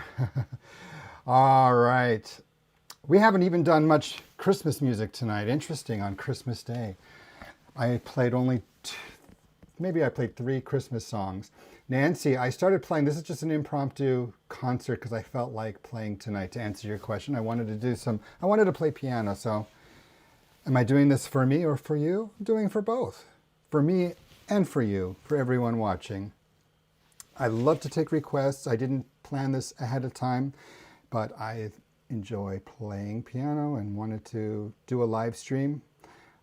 B: All right. We haven't even done much Christmas music tonight. Interesting, on Christmas Day. I played only maybe I played 3 Christmas songs. Nancy, I started playing, this is just an impromptu concert because I felt like playing tonight. To answer your question, I wanted to play piano. So am I doing this for me or for you? I'm doing for both. For me and for you, for everyone watching. I love to take requests. I didn't plan this ahead of time, but I enjoy playing piano and wanted to do a live stream.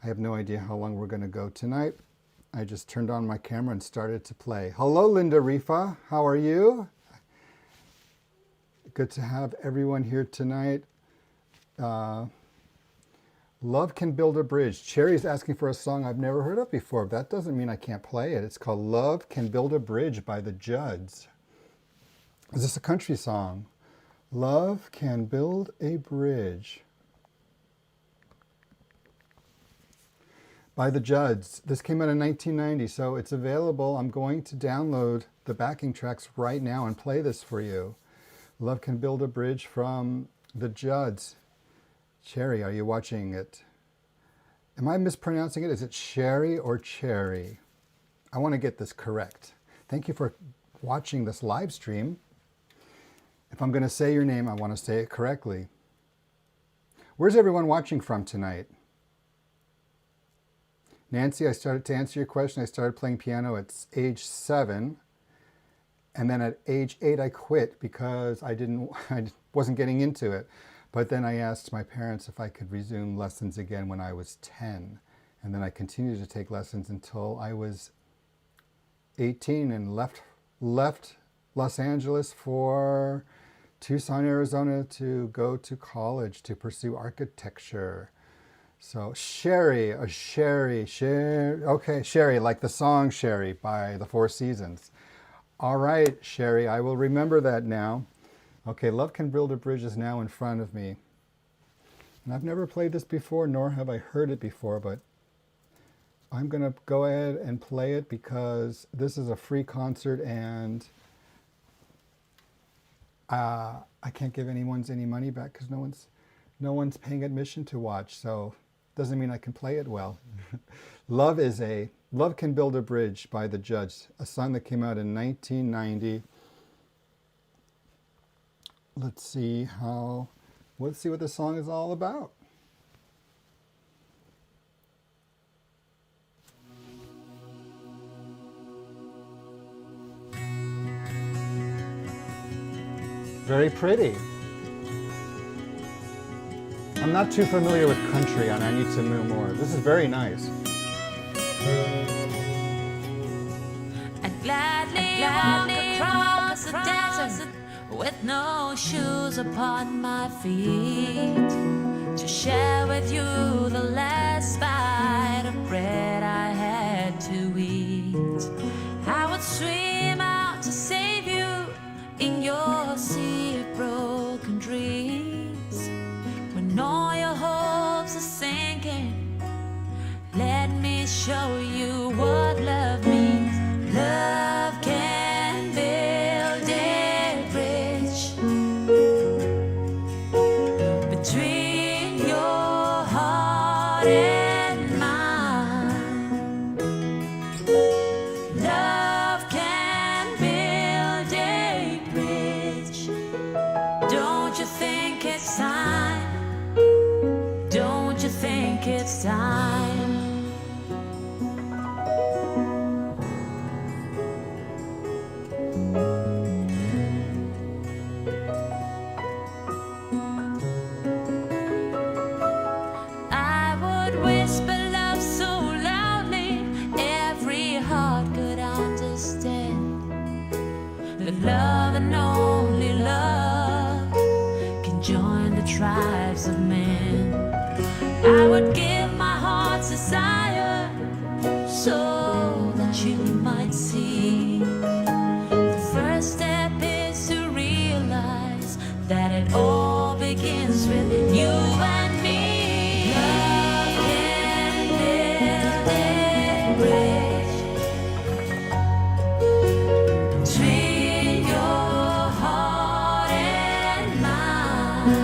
B: I have no idea how long we're going to go tonight. I just turned on my camera and started to play. Hello, Linda Rifa. How are you? Good to have everyone here tonight. Love Can Build a Bridge. Cherry's asking for a song I've never heard of before. That doesn't mean I can't play it. It's called Love Can Build a Bridge by the Judds. Is this a country song? Love Can Build a Bridge by the Judds. This came out in 1990, so it's available. I'm going to download the backing tracks right now and play this for you. Love Can Build a Bridge from the Judds. Cherry, are you watching it? Am I mispronouncing it? Is it Sherry or Cherry? I want to get this correct. Thank you for watching this live stream. If I'm going to say your name, I want to say it correctly. Where's everyone watching from tonight? Nancy, to answer your question, I started playing piano at age 7. And then at age 8, I quit because I wasn't getting into it. But then I asked my parents if I could resume lessons again when I was 10. And then I continued to take lessons until I was 18 and left Los Angeles for Tucson, Arizona to go to college to pursue architecture. So Sherry, okay, Sherry, like the song Sherry by the Four Seasons. All right, Sherry, I will remember that now. Okay, Love Can Build a Bridge is now in front of me. And I've never played this before, nor have I heard it before, but I'm going to go ahead and play it because this is a free concert and I can't give anyone any money back because no one's paying admission to watch, so doesn't mean I can play it well. Love Can Build a Bridge by The Judge, a song that came out in 1990. Let's see what the song is all about. Very pretty. I'm not too familiar with country and I need to know more. This is very nice.
A: I'd gladly walk across the desert with no shoes upon my feet to share with you the last bite of bread I had to eat. I would swim out to save you in your sea of broken dreams. When all your hopes are sinking, let me show you what love means. Love can build a bridge between your heart and mine. Love can build a bridge. Don't you think it's time? Don't you think it's time? I would whisper love so loudly every heart could understand that love and only love can join the tribes of men. I would give my heart's desire so that you might see. The first step is to realize that it all begins with you and me. Love can build a bridge between your heart and mine.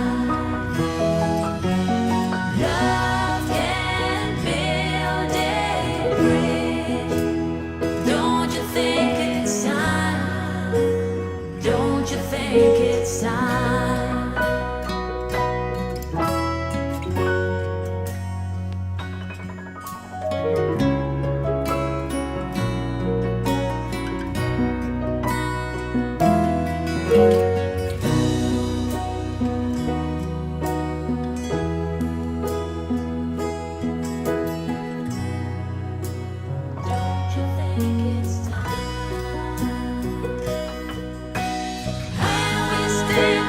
A: Love can build a bridge. Don't you think it's time? Don't you think it's time? Don't you think it's time? And we stand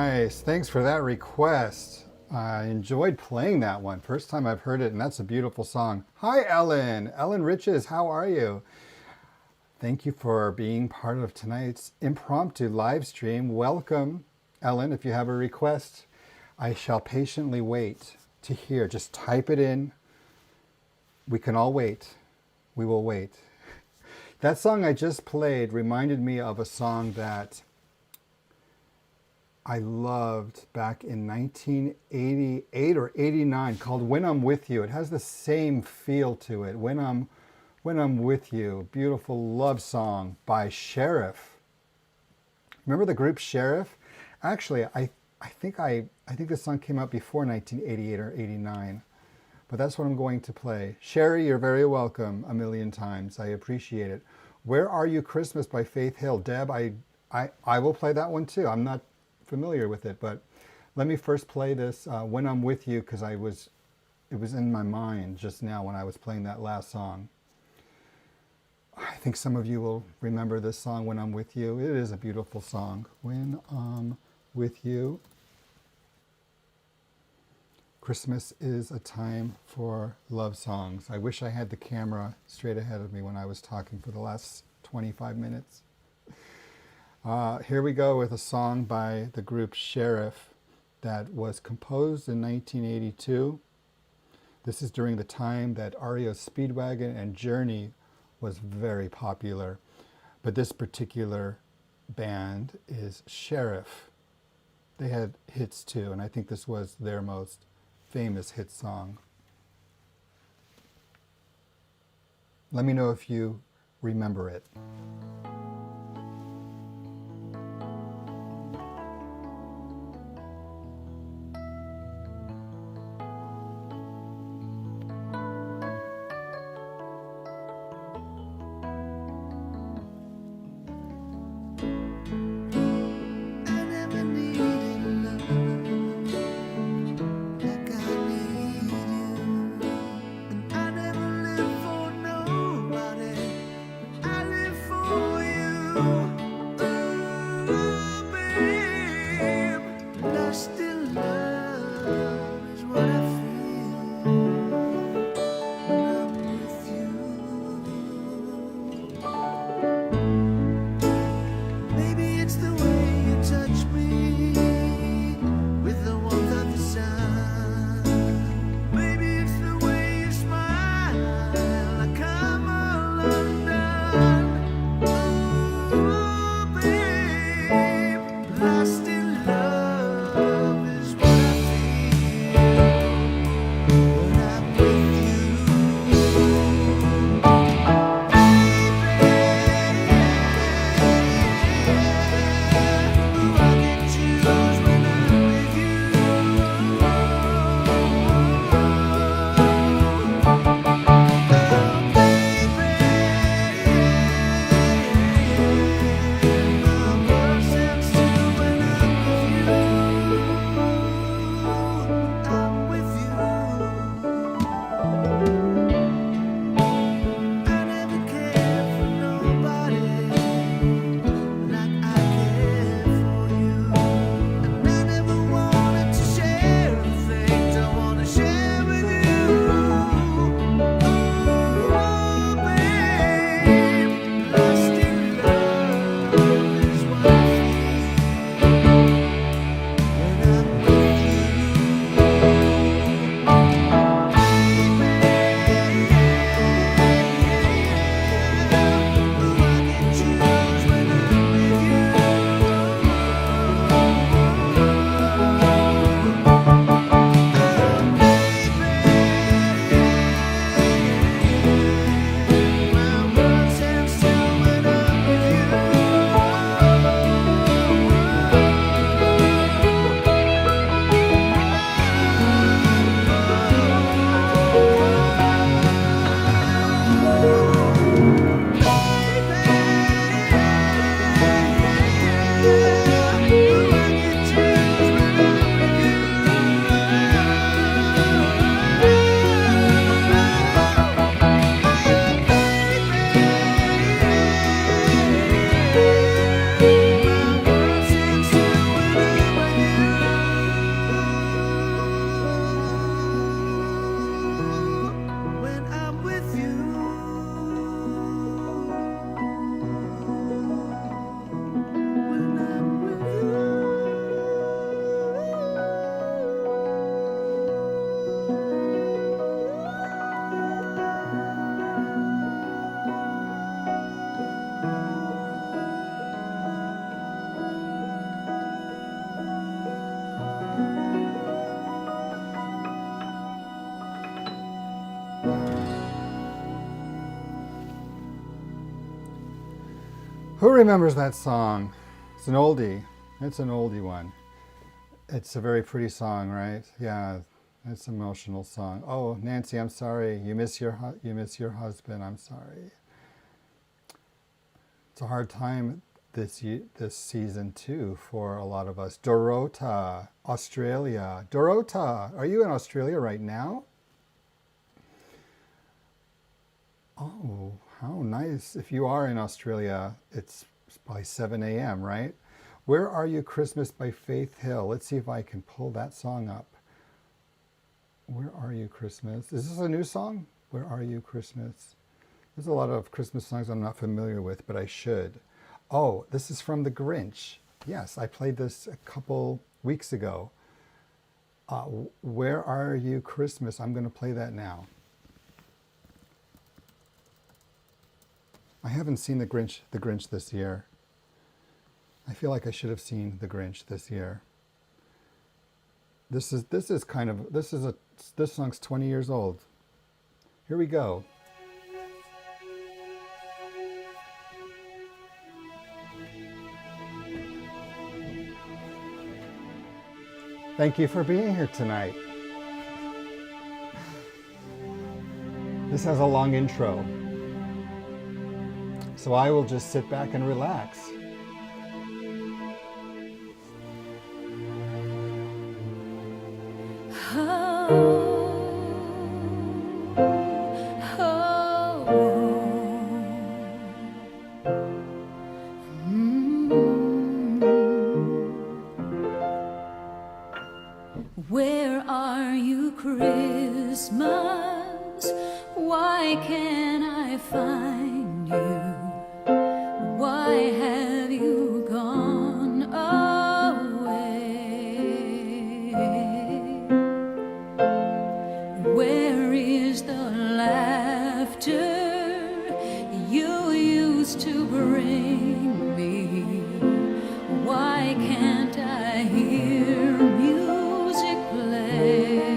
B: Nice. Thanks for that request. I enjoyed playing that one. First time I've heard it, and that's a beautiful song. Hi, Ellen. Ellen Riches, how are you? Thank you for being part of tonight's impromptu live stream. Welcome, Ellen. If you have a request, I shall patiently wait to hear. Just type it in. We can all wait. We will wait. That song I just played reminded me of a song that I loved back in 1988 or 89 called When I'm With You. It has the same feel to it. When I'm With You. Beautiful love song by Sheriff. Remember the group Sheriff? Actually, I think this song came out before 1988 or 89. But that's what I'm going to play. Sherry, you're very welcome a million times. I appreciate it. Where Are You Christmas by Faith Hill. Deb, I will play that one too. I'm not familiar with it, but let me first play this When I'm With You, because it was in my mind just now when I was playing that last song. I think some of you will remember this song, When I'm With You. It is a beautiful song. When I'm With You. Christmas is a time for love songs. I wish I had the camera straight ahead of me when I was talking for the last 25 minutes. Here we go with a song by the group Sheriff that was composed in 1982. This is during the time that REO Speedwagon and Journey was very popular. But this particular band is Sheriff. They had hits too, and I think this was their most famous hit song. Let me know if you remember it.
D: I live for
B: Who remembers that song? It's an oldie. It's an oldie one. It's a very pretty song, right? Yeah, it's an emotional song. Oh, Nancy, I'm sorry. You miss your husband. I'm sorry. It's a hard time this season too for a lot of us. Dorota, Australia. Dorota, are you in Australia right now? Oh, how nice. If you are in Australia, it's by 7 a.m., right? Where Are You Christmas by Faith Hill. Let's see if I can pull that song up. Where Are You Christmas? Is this a new song? Where Are You Christmas? There's a lot of Christmas songs I'm not familiar with, but I should. Oh, this is from The Grinch. Yes, I played this a couple weeks ago. Where Are You Christmas? I'm going to play that now. I haven't seen The Grinch this year. I feel like I should have seen The Grinch this year. This song's 20 years old. Here we go. Thank you for being here tonight. This has a long intro. So I will just sit back and relax.
A: Where are you, Christmas? Why can't I find you? Why have you gone away? Where is the laughter you used to bring me? Why can't I hear music play?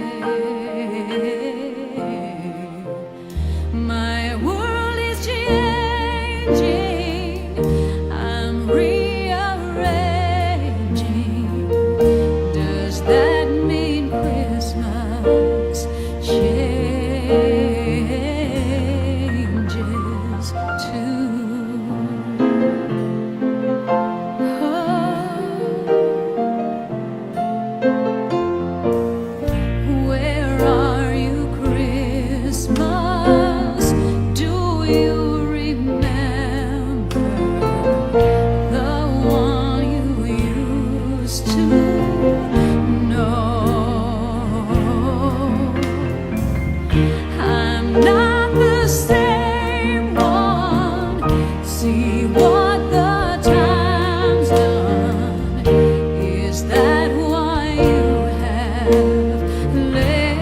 A: My world is changing, I'm rearranging. Does that mean Christmas changes too? Where are you, Christmas? Do you remember the one you used to know? I'm not the same one. See what the time's done. Is that why you have let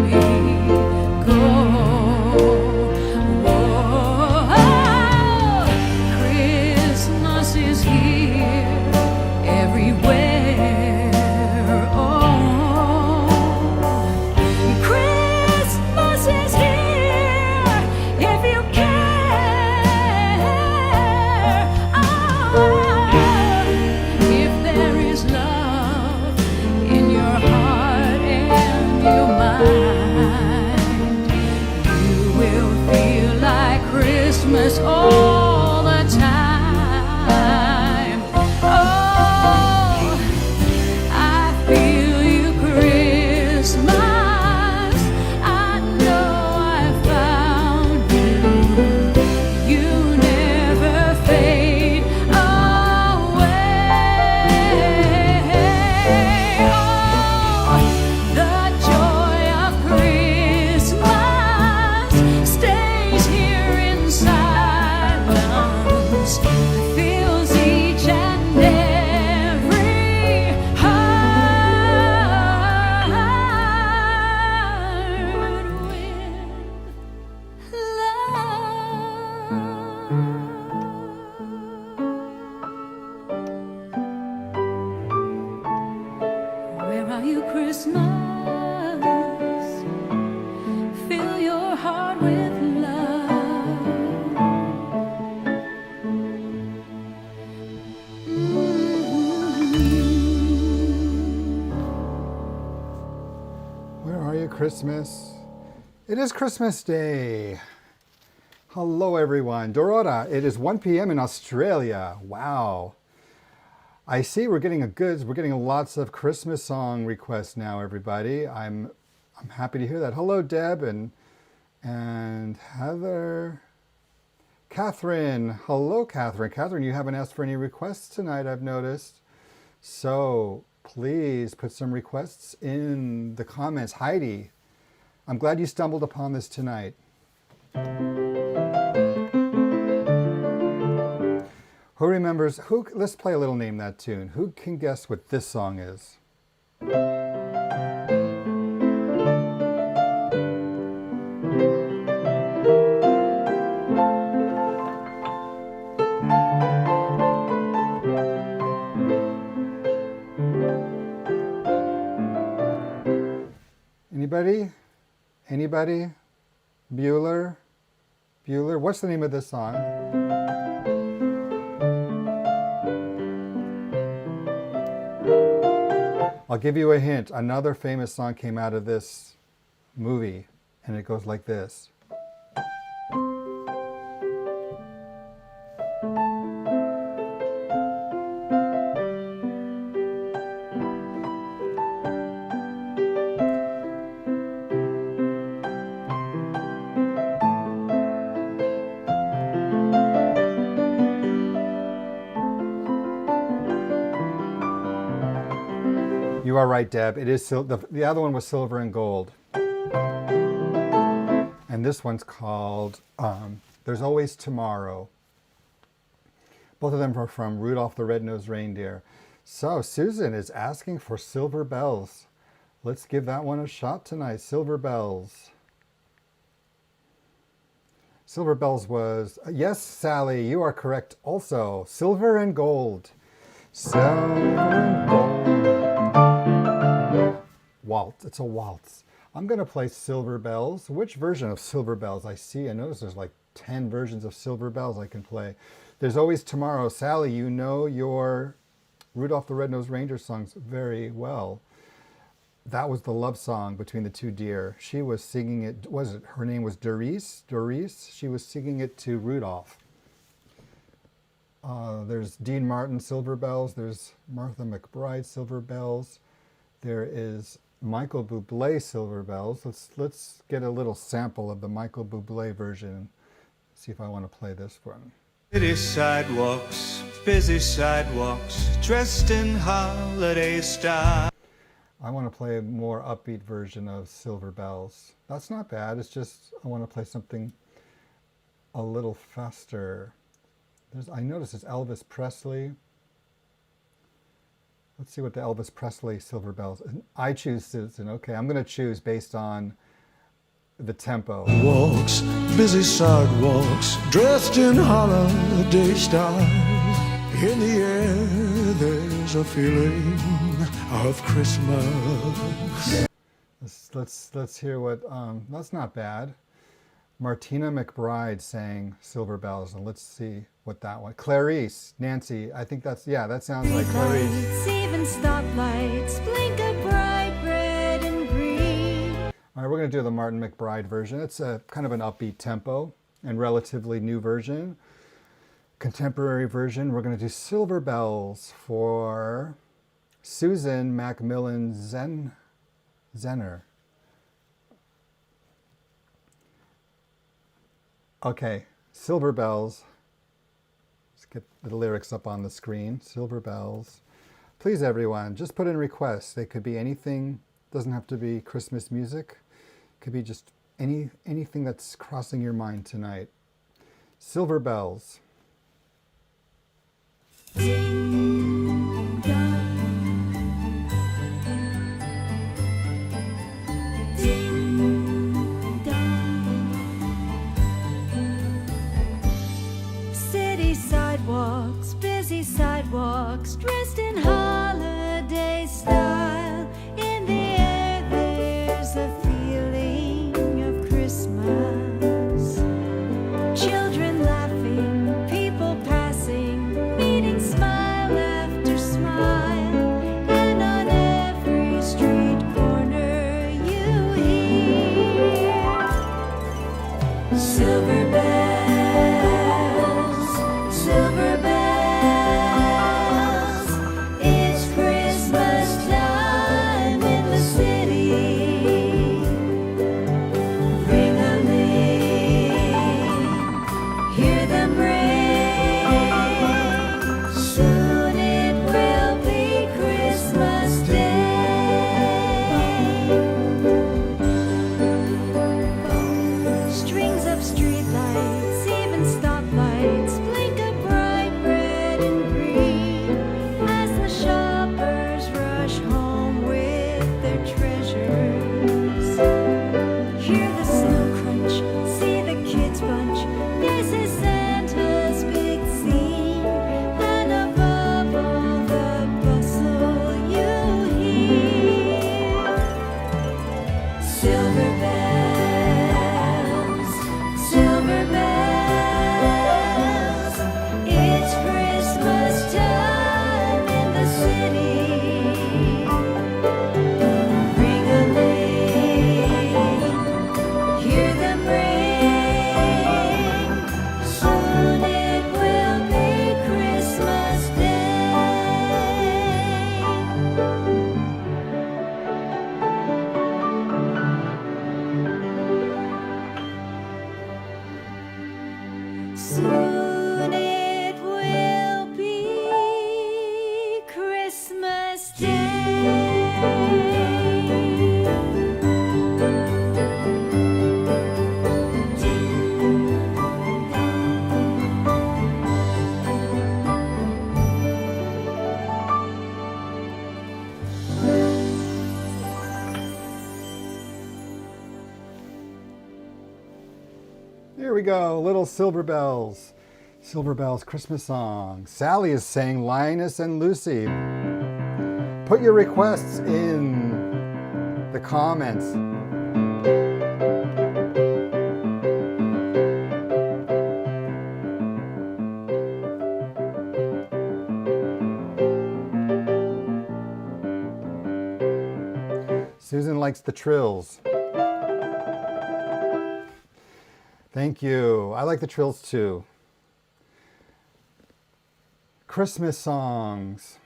A: me go? Whoa, Christmas is here everywhere. Oh, Christmas is here if you care. Oh, if there is love in your heart and your mind, you will feel like Christmas all the time. Oh, I feel you, Christmas. I know I found you. You never fade away. Oh, the joy of Christmas stays here in silence, fills each and every heart with love. Where are you, Christmas? Fill your heart with love.
B: Merry Christmas. It is Christmas Day. Hello, everyone. Dorota, it is 1 p.m. in Australia. Wow. I see we're getting lots of Christmas song requests now, everybody. I'm happy to hear that. Hello, Deb and Heather. Catherine. Hello, Catherine. Catherine, you haven't asked for any requests tonight, I've noticed. So please put some requests in the comments. Heidi, I'm glad you stumbled upon this tonight. Who remembers, let's play a little Name That Tune. Who can guess what this song is? Anybody? Bueller? What's the name of this song? I'll give you a hint. Another famous song came out of this movie, and it goes like this. You are right, Deb. It is the other one was Silver and Gold, and this one's called There's Always Tomorrow. Both of them are from Rudolph the Red-Nosed Reindeer. So Susan is asking for Silver Bells. Let's give that one a shot tonight. Silver Bells. Silver Bells was, yes, Sally, you are correct also. Silver and Gold. Silver and Gold. Waltz. It's a waltz. I'm going to play Silver Bells. Which version of Silver Bells? I notice there's like 10 versions of Silver Bells I can play. There's Always Tomorrow. Sally, you know your Rudolph the Red-Nosed Reindeer songs very well. That was the love song between the two deer. She was singing it, her name was Doris? She was singing it to Rudolph. There's Dean Martin, Silver Bells. There's Martha McBride, Silver Bells. There is Michael Bublé, Silver Bells. Let's get a little sample of the Michael Bublé version. See if I want to play this one.
C: City sidewalks, busy sidewalks, dressed in holiday style.
B: I want to play a more upbeat version of Silver Bells. That's not bad. It's just I want to play something a little faster. I notice it's Elvis Presley. Let's see what the Elvis Presley Silver Bells. I choose Susan. Okay, I'm going to choose based on the tempo.
C: Walks, busy sidewalks, dressed in holiday style. In the air, there's a feeling of Christmas.
B: Let's hear what. That's not bad. Martina McBride sang Silver Bells, and let's see what that one. Clarice, Nancy, I think that sounds like Clarice.
A: Lights, even stoplights, blink of bright red and green.
B: All right, we're going to do the Martin McBride version. It's a kind of an upbeat tempo and relatively new version. Contemporary version, we're going to do Silver Bells for Susan Macmillan Zenner. Okay, Silver Bells. Let's get the lyrics up on the screen. Silver Bells. Please, everyone, just put in requests. They could be anything. Doesn't have to be Christmas music. It could be just anything that's crossing your mind tonight. Silver Bells.
A: Ding dong, ding dong. City sidewalks, busy sidewalks, dressed in holiday style. In the air, there's a feeling of Christmas. Children laughing, people passing, meeting smiles.
B: Here we go, little Silver Bells. Silver Bells Christmas song. Sally is saying Linus and Lucy. Put your requests in the comments. Susan likes the trills. Thank you. I like the trills too. Christmas songs.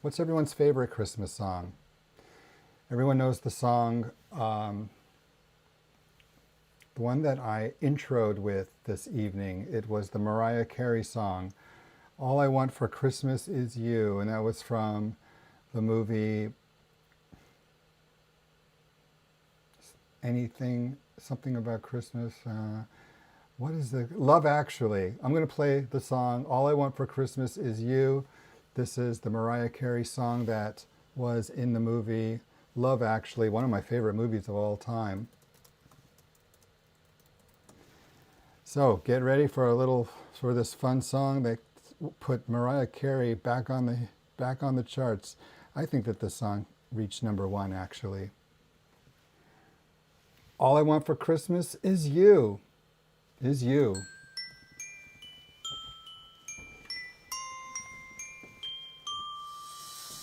B: What's everyone's favorite Christmas song? Everyone knows the song, the one that I introed with this evening. It was the Mariah Carey song, All I Want for Christmas Is You, and that was from the movie something about Christmas. What is the Love Actually? I'm going to play the song All I Want for Christmas Is You. This is the Mariah Carey song that was in the movie Love Actually, one of my favorite movies of all time. So get ready for this fun song that put Mariah Carey back on the charts. I think that this song reached #1 actually. All I Want for Christmas Is You. Is you.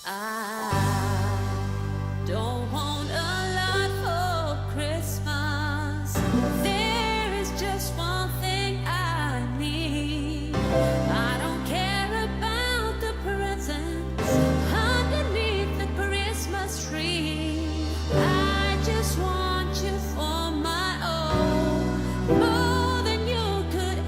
A: I don't want a lot for Christmas. There is just one thing I need. I don't care about the presents underneath the Christmas tree. I just want you for my own, more than you could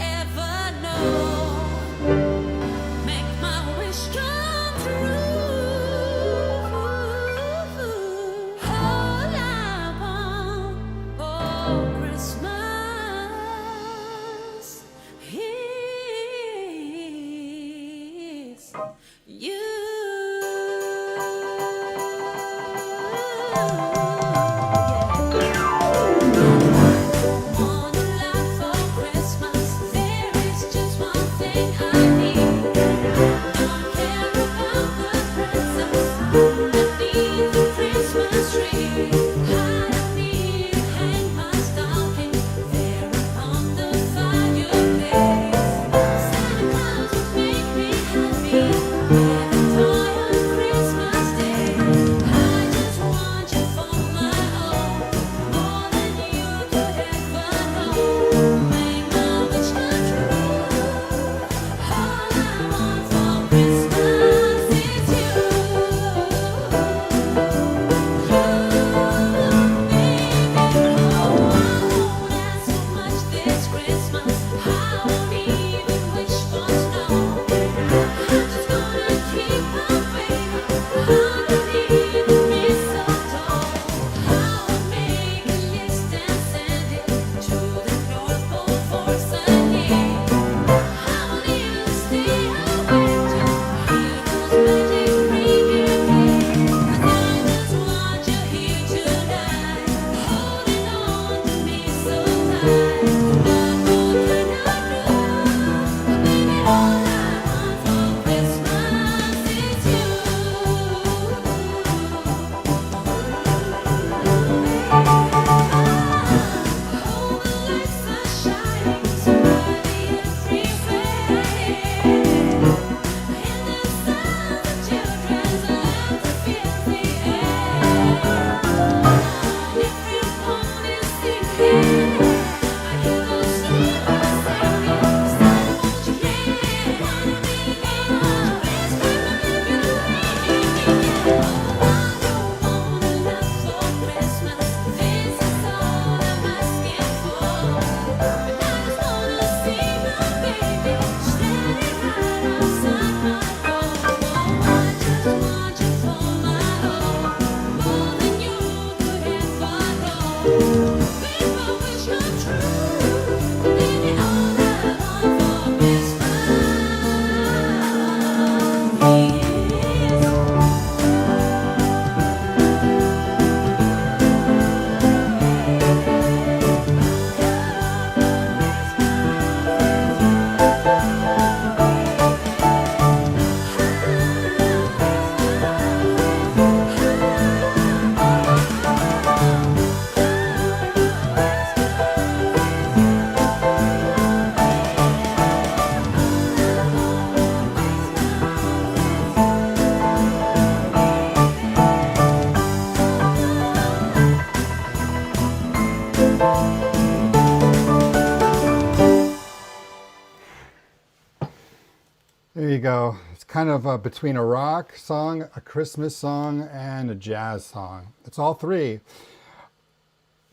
B: you go. It's kind of between a rock song, a Christmas song, and a jazz song. It's all three.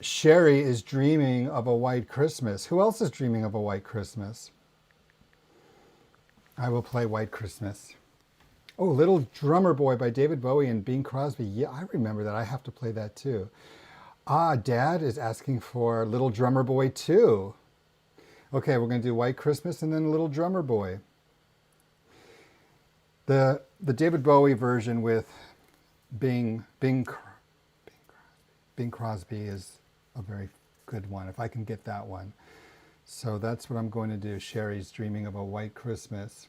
B: Sherry is dreaming of a white Christmas. Who else is dreaming of a white Christmas? I will play White Christmas. Oh, Little Drummer Boy by David Bowie and Bing Crosby. Yeah, I remember that. I have to play that too. Dad is asking for Little Drummer Boy 2. Okay, we're going to do White Christmas and then Little Drummer Boy. The David Bowie version with Bing Crosby is a very good one, if I can get that one. So that's what I'm going to do. Sherry's dreaming of a white Christmas.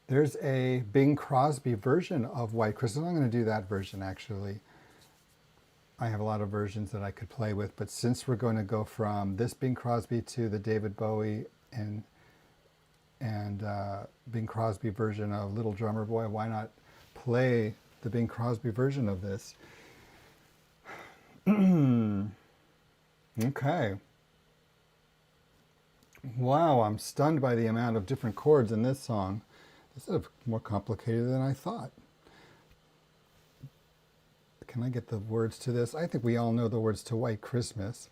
B: There's a Bing Crosby version of White Christmas. I'm going to do that version actually. I have a lot of versions that I could play with, but since we're going to go from this Bing Crosby to the David Bowie and Bing Crosby version of Little Drummer Boy, why not play the Bing Crosby version of this? Okay. Wow, I'm stunned by the amount of different chords in this song. This is more complicated than I thought. Can I get the words to this? I think we all know the words to White Christmas.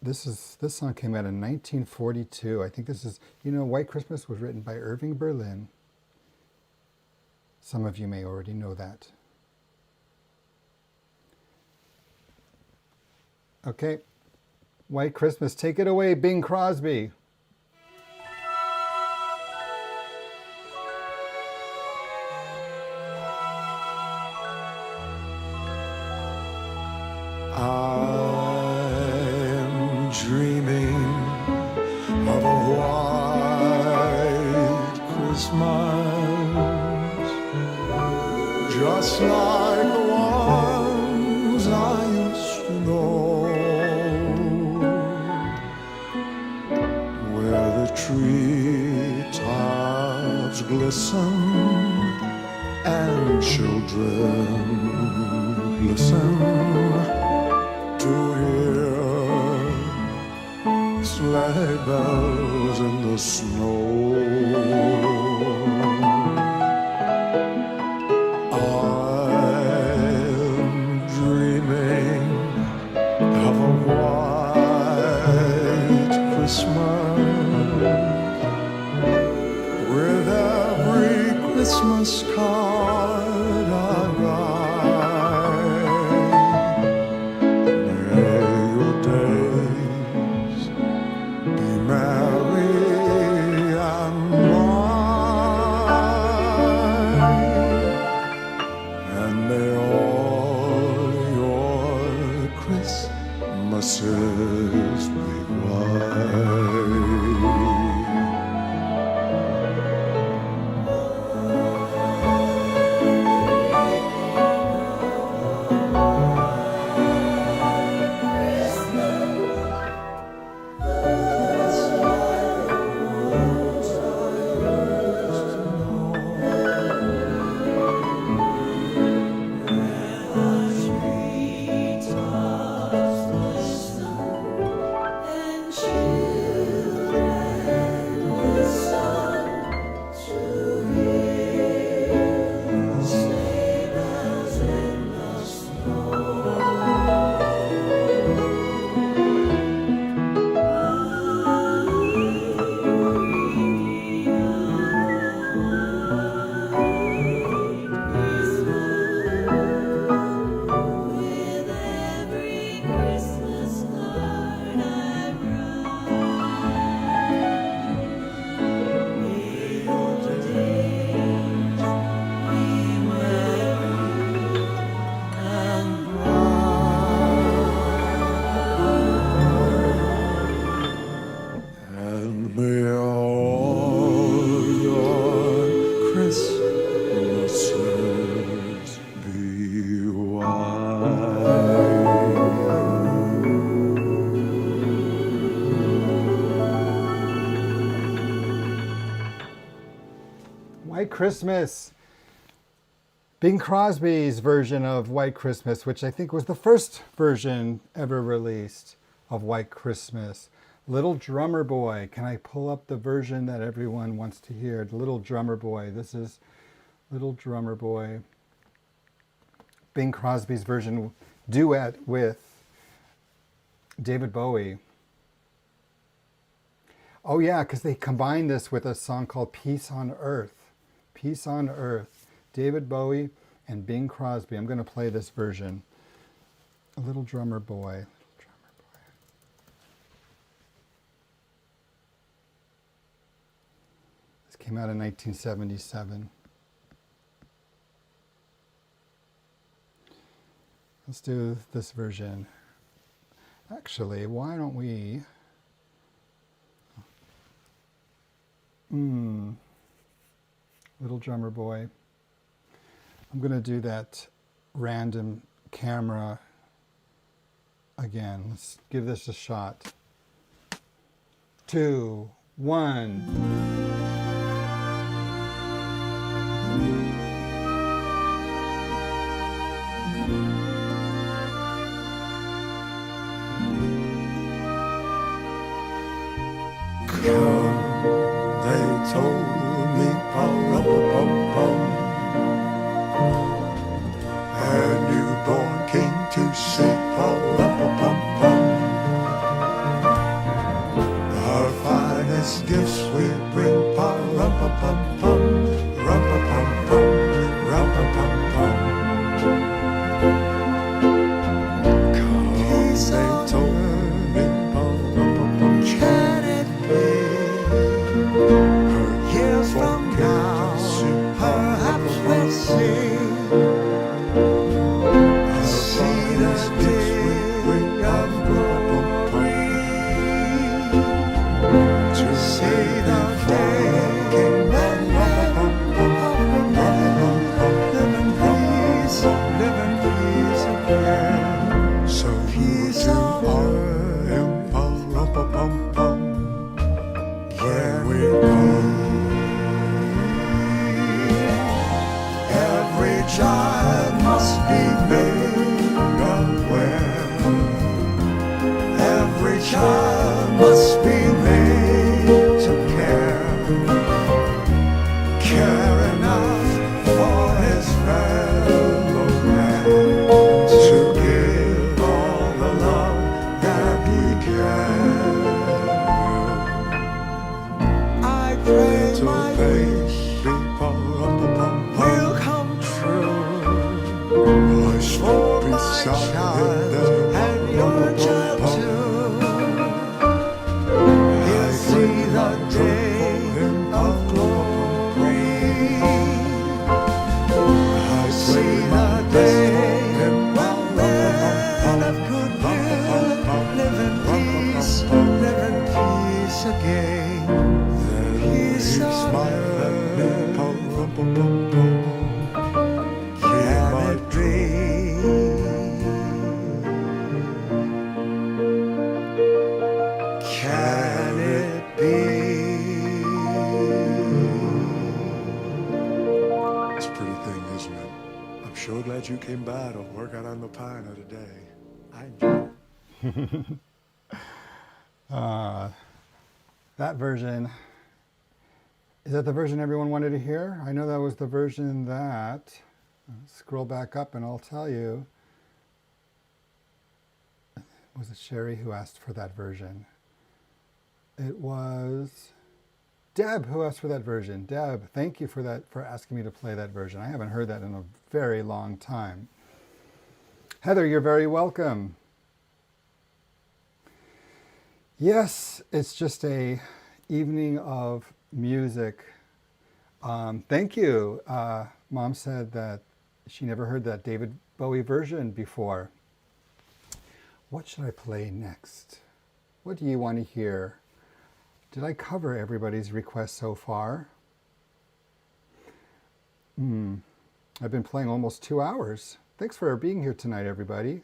B: This song came out in 1942. I think this is, White Christmas was written by Irving Berlin. Some of you may already know that. Okay, White Christmas, take it away, Bing Crosby.
C: I'm dreaming of a white Christmas, just like the ones I used to know, where the treetops glisten and children listen to hear sleigh bells in the snow. I'm dreaming of a white Christmas, with every Christmas card I write. May your days be merry and bright, and may all your Christmases be white.
B: White Christmas. Bing Crosby's version of White Christmas, which I think was the first version ever released. of White Christmas. Little Drummer Boy. Can I pull up the version that everyone wants to hear? Little Drummer Boy. This is Little Drummer Boy. Bing Crosby's version, duet with David Bowie. Oh yeah, because they combined this with a song called Peace on Earth. Peace on Earth. David Bowie and Bing Crosby. I'm going to play this version. A Little Drummer Boy. This came out in 1977. Let's do this version. Actually, why don't we... Little Drummer Boy. I'm going to do that random camera again. Let's give this a shot. 2, 1.
C: They told me, pa-rum-pa-pum-pum, a newborn king to see, pa-rum-pa-pum-pum. Our finest gifts we bring, pa-rum-pa-pum-pum, rum-pa-pum-pum, rum-pa-pum-pum. Cause they told me, pa-rum-pa-pum, can it be? Years from now, perhaps we'll see the day of glory, to see the day when live in peace, live in peace again. So peace on earth, pa-rum-pa-pum-pum, where we go. Every child must be made aware. Every child must be made to care. Care enough for his fellow man, to give all the love that he can. I pray my wish will come true for my child and your child too. He'll see the day of glory. I'll see the day when men of goodwill live in peace, live in peace again. Peace on earth, pa-rum-pa-pum-pum. Can it be? Can it be? It's a pretty thing, isn't it? I'm sure glad you came by to work out on the piano today. I enjoyed it.
B: That version, is that the version everyone wanted to hear? I know that was the version that, scroll back up and I'll tell you. Was it Sherry who asked for that version? It was Deb who asked for that version. Deb, thank you for that, for asking me to play that version. I haven't heard that in a very long time. Heather, you're very welcome. Yes, it's just a evening of music. Thank you. Mom said that she never heard that David Bowie version before. What should I play next? What do you want to hear? Did I cover everybody's request so far? I've been playing almost 2 hours. Thanks for being here tonight, everybody.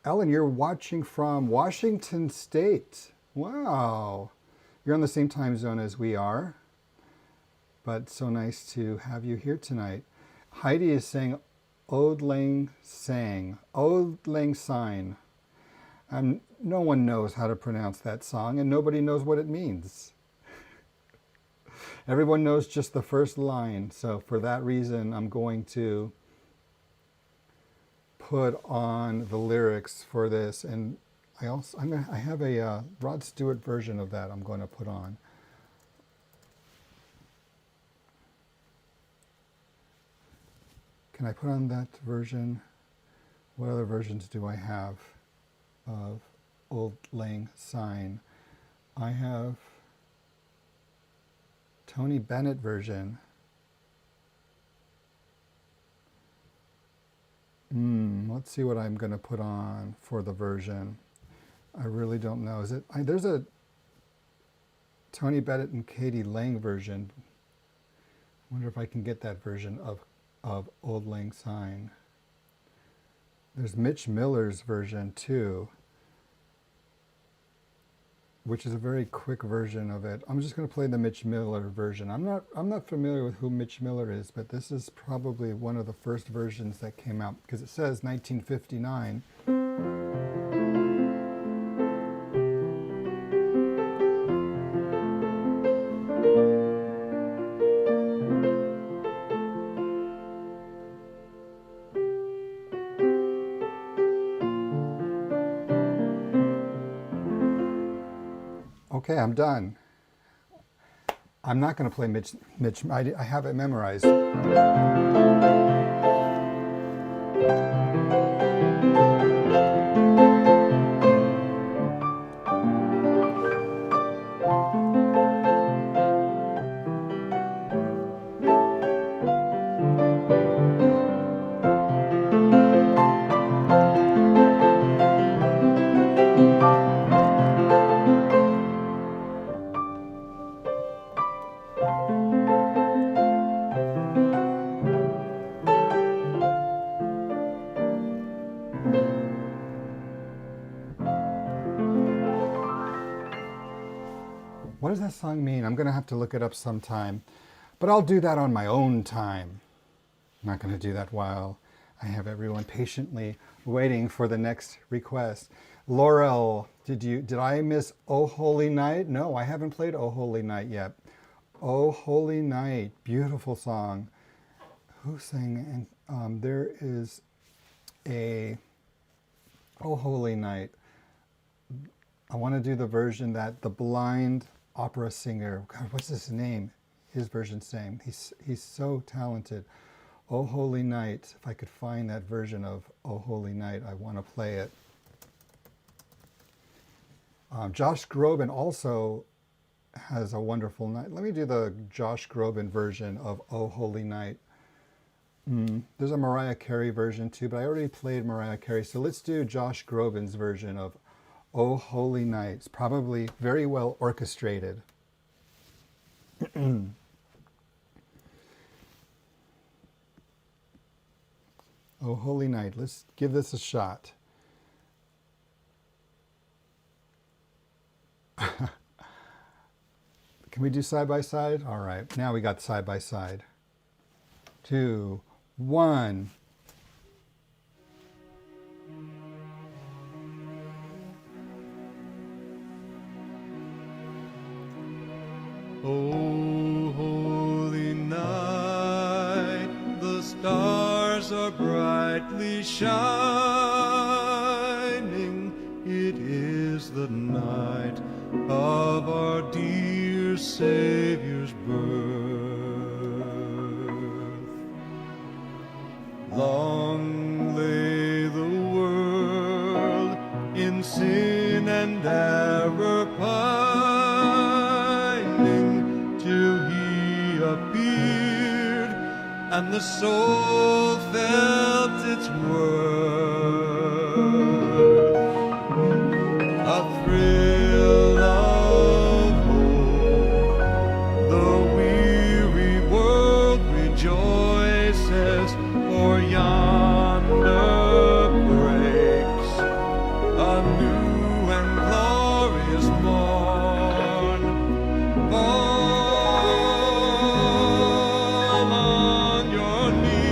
B: Ellen, you're watching from Washington State. Wow. You're on the same time zone as we are. But so nice to have you here tonight. Heidi is saying, Auld Lang Syne. Auld Lang Syne. No one knows how to pronounce that song, and nobody knows what it means. Everyone knows just the first line, so for that reason, I'm going to put on the lyrics for this, and I have a Rod Stewart version of that I'm going to put on. Can I put on that version? What other versions do I have of Auld Lang Syne? I have Tony Bennett version. Let's see what I'm going to put on for the version. I really don't know. Is it? There's a Tony Bennett and Katie Lang version. I wonder if I can get that version of Auld Lang Syne. There's Mitch Miller's version too, which is a very quick version of it. I'm just going to play the Mitch Miller version. I'm not familiar with who Mitch Miller is, but this is probably one of the first versions that came out because it says 1959. Okay, I'm done. I'm not going to play Mitch. I have it memorized. What does that song mean? I'm going to have to look it up sometime, but I'll do that on my own time. I'm not going to do that while I have everyone patiently waiting for the next request. Laurel, did I miss Oh Holy Night? No, I haven't played Oh Holy Night yet. Oh Holy Night, beautiful song. Who sang? And there is a Oh Holy Night. I want to do the version that the blind opera singer, God, what's his name? His version sang. He's so talented. Oh Holy Night. If I could find that version of Oh Holy Night, I want to play it. Josh Groban also has a wonderful night. Let me do the Josh Groban version of Oh Holy Night. There's a Mariah Carey version too, but I already played Mariah Carey, so let's do Josh Groban's version of Oh Holy Night. It's probably very well orchestrated. Oh Holy Night. Let's give this a shot. Can we do side by side? All right. Now we got side by side. 2, 1.
F: Oh, holy night, the stars are brightly shining. It is the night of our dear Savior's birth. Long lay the world in sin and error pining, till he appeared and the soul felt its worth. A thrill of hope, the weary world rejoices, for yonder breaks a new and glorious morn. Fall on your knees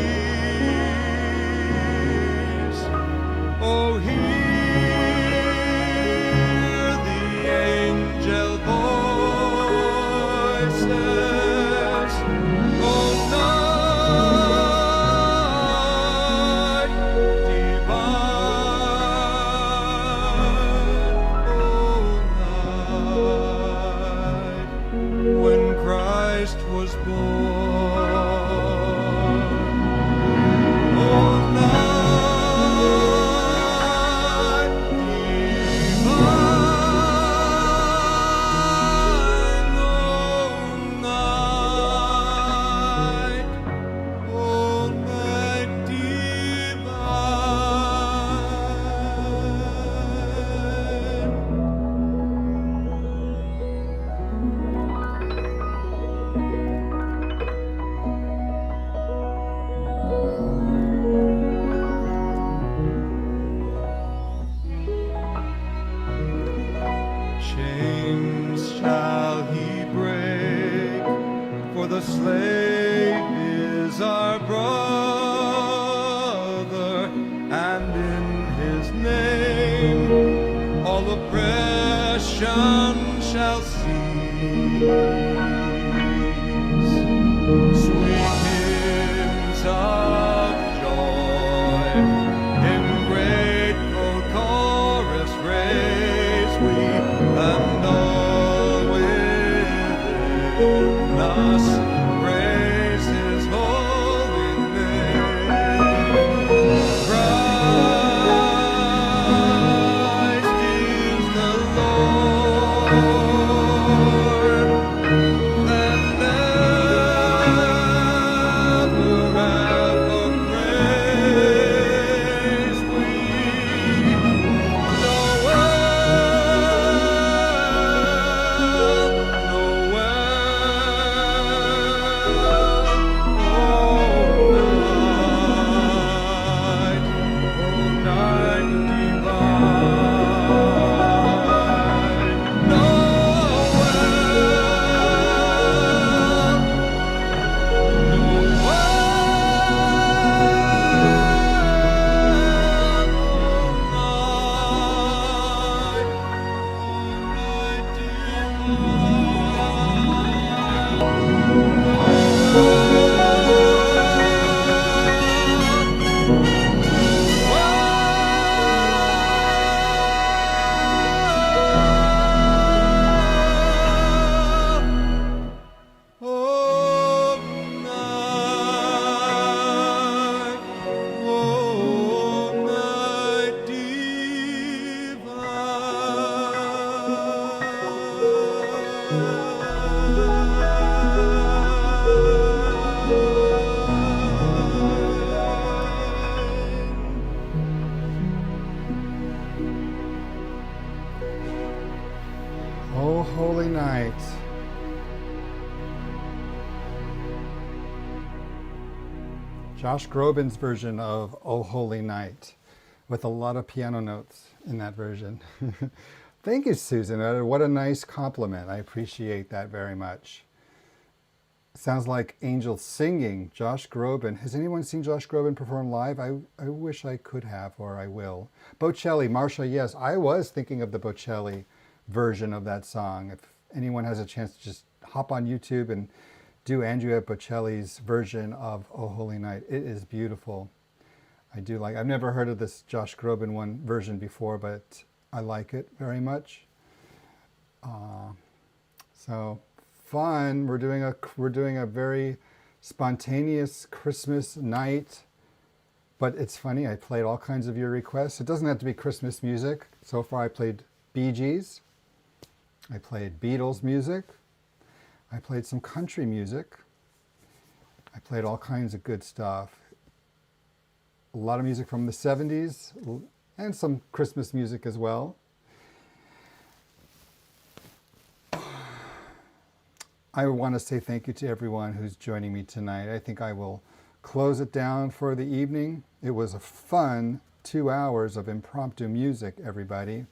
F: chains shall he break, for the slave is our brother, and in his name all oppression shall cease. Sweet hymns of joy in grateful chorus raise we, and all within us praise his holy name. Christ is the Lord, and ever praise we.
B: Oh, holy night. Josh Groban's version of Oh Holy Night, with a lot of piano notes in that version. Thank you, Susan. What a nice compliment. I appreciate that very much. Sounds like angels singing. Josh Groban. Has anyone seen Josh Groban perform live? I wish I could have, or I will. Bocelli, Marsha, yes. I was thinking of the Bocelli version of that song. If anyone has a chance to just hop on YouTube and do Andrea Bocelli's version of Oh Holy Night. It is beautiful. I do like. I've never heard of this Josh Groban one version before, but I like it very much. So fun. We're doing a very spontaneous Christmas night, but it's funny. I played all kinds of your requests. It doesn't have to be Christmas music. So far, I played Bee Gees. I played Beatles music. I played some country music. I played all kinds of good stuff. A lot of music from the 70s and some Christmas music as well. I want to say thank you to everyone who's joining me tonight. I think I will close it down for the evening. It was a fun 2 hours of impromptu music, everybody.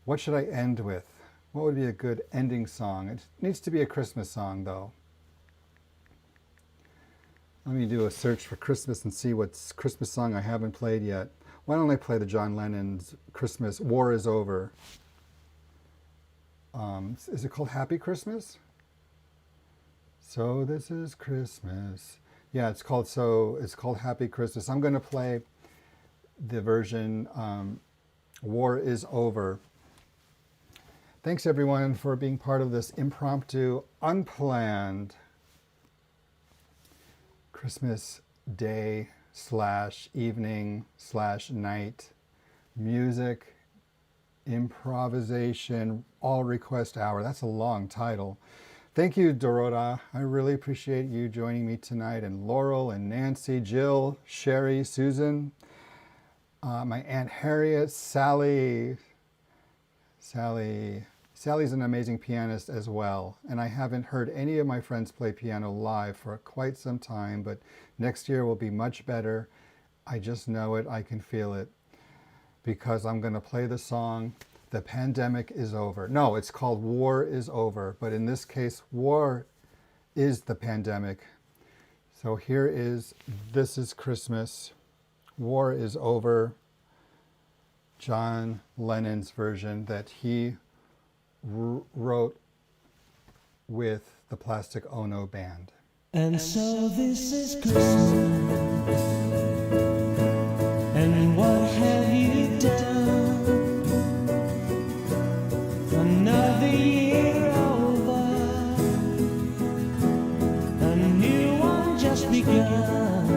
B: What should I end with? What would be a good ending song? It needs to be a Christmas song, though. Let me do a search for Christmas and see what's Christmas song I haven't played yet. Why don't I play the John Lennon's Christmas, War is Over. Is it called Happy Christmas? So this is Christmas. Yeah, it's called Happy Christmas. I'm going to play the version War is Over. Thanks everyone for being part of this impromptu, unplanned Christmas day / evening / night music, improvisation, all request hour. That's a long title. Thank you, Dorota. I really appreciate you joining me tonight, and Laurel and Nancy, Jill, Sherry, Susan, my Aunt Harriet, Sally. Sally's an amazing pianist as well, and I haven't heard any of my friends play piano live for quite some time, but next year will be much better. I just know it, I can feel it, because I'm going to play the song the pandemic is over. No, it's called War is Over, but in this case, war is the pandemic. So here is This Is Christmas, War is Over, John Lennon's version that he wrote with the Plastic Ono Band.
E: And so this is Christmas, and what have you done? Another year over, a new one just begun.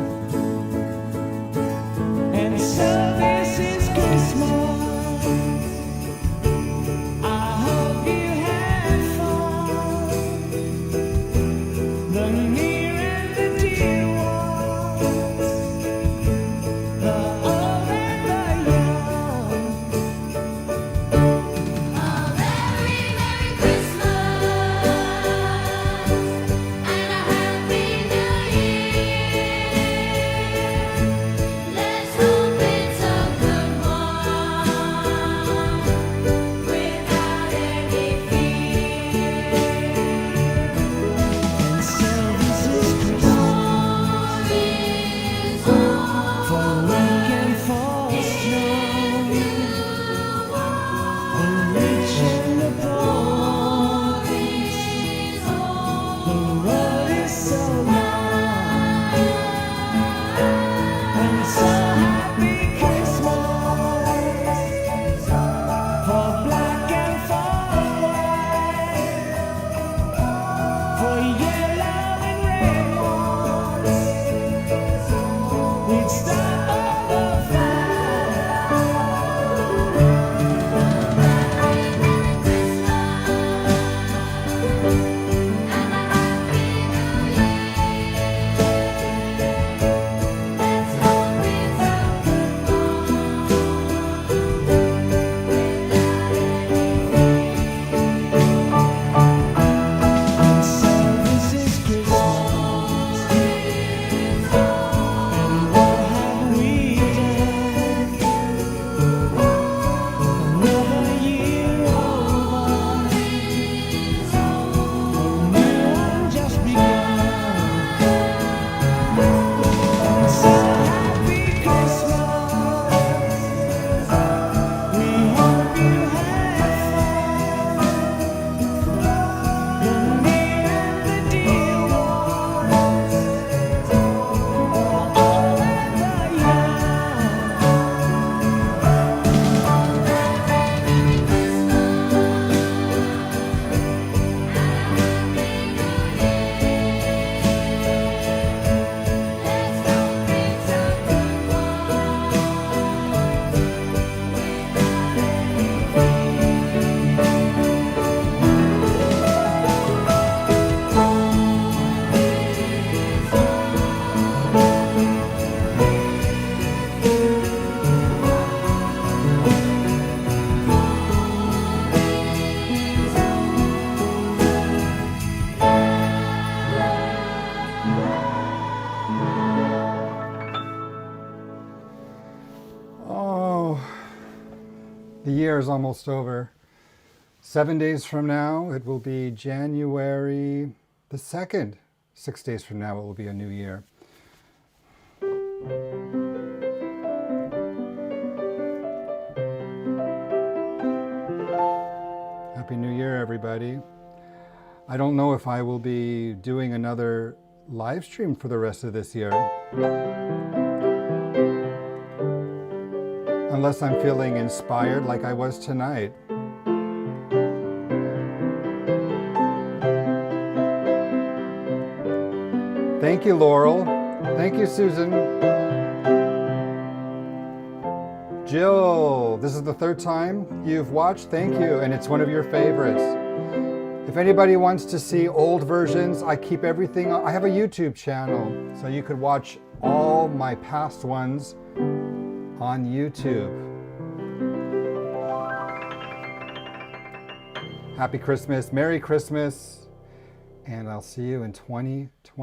E: And so this is Christmas. I hope you had fun. The near and the dear ones, the old and the young.
A: A very Merry Christmas and a Happy New Year. Let's hope it's a good one without any fear.
E: And so this is Christmas, for weak and for strong, the rich and the poor. The road is so long, and so happy Christmas for black and for white, for yellow and red ones. We'd stop all the fight. And so this is Christmas, and what have we done? Another year over, a new one just begun. And so happy Christmas, we hope you had fun. The near and the dear ones, the old and the young.
B: Oh, the year is almost over. 7 days from now, it will be January the 2nd. 6 days from now, it will be a new year. Happy New Year, everybody. I don't know if I will be doing another live stream for the rest of this year. Unless I'm feeling inspired like I was tonight. Thank you, Laurel. Thank you, Susan. Jill, this is the third time you've watched. Thank you, and it's one of your favorites. If anybody wants to see old versions, I keep everything. I have a YouTube channel, so you could watch all my past ones on YouTube. Happy Christmas, Merry Christmas, and I'll see you in 2020.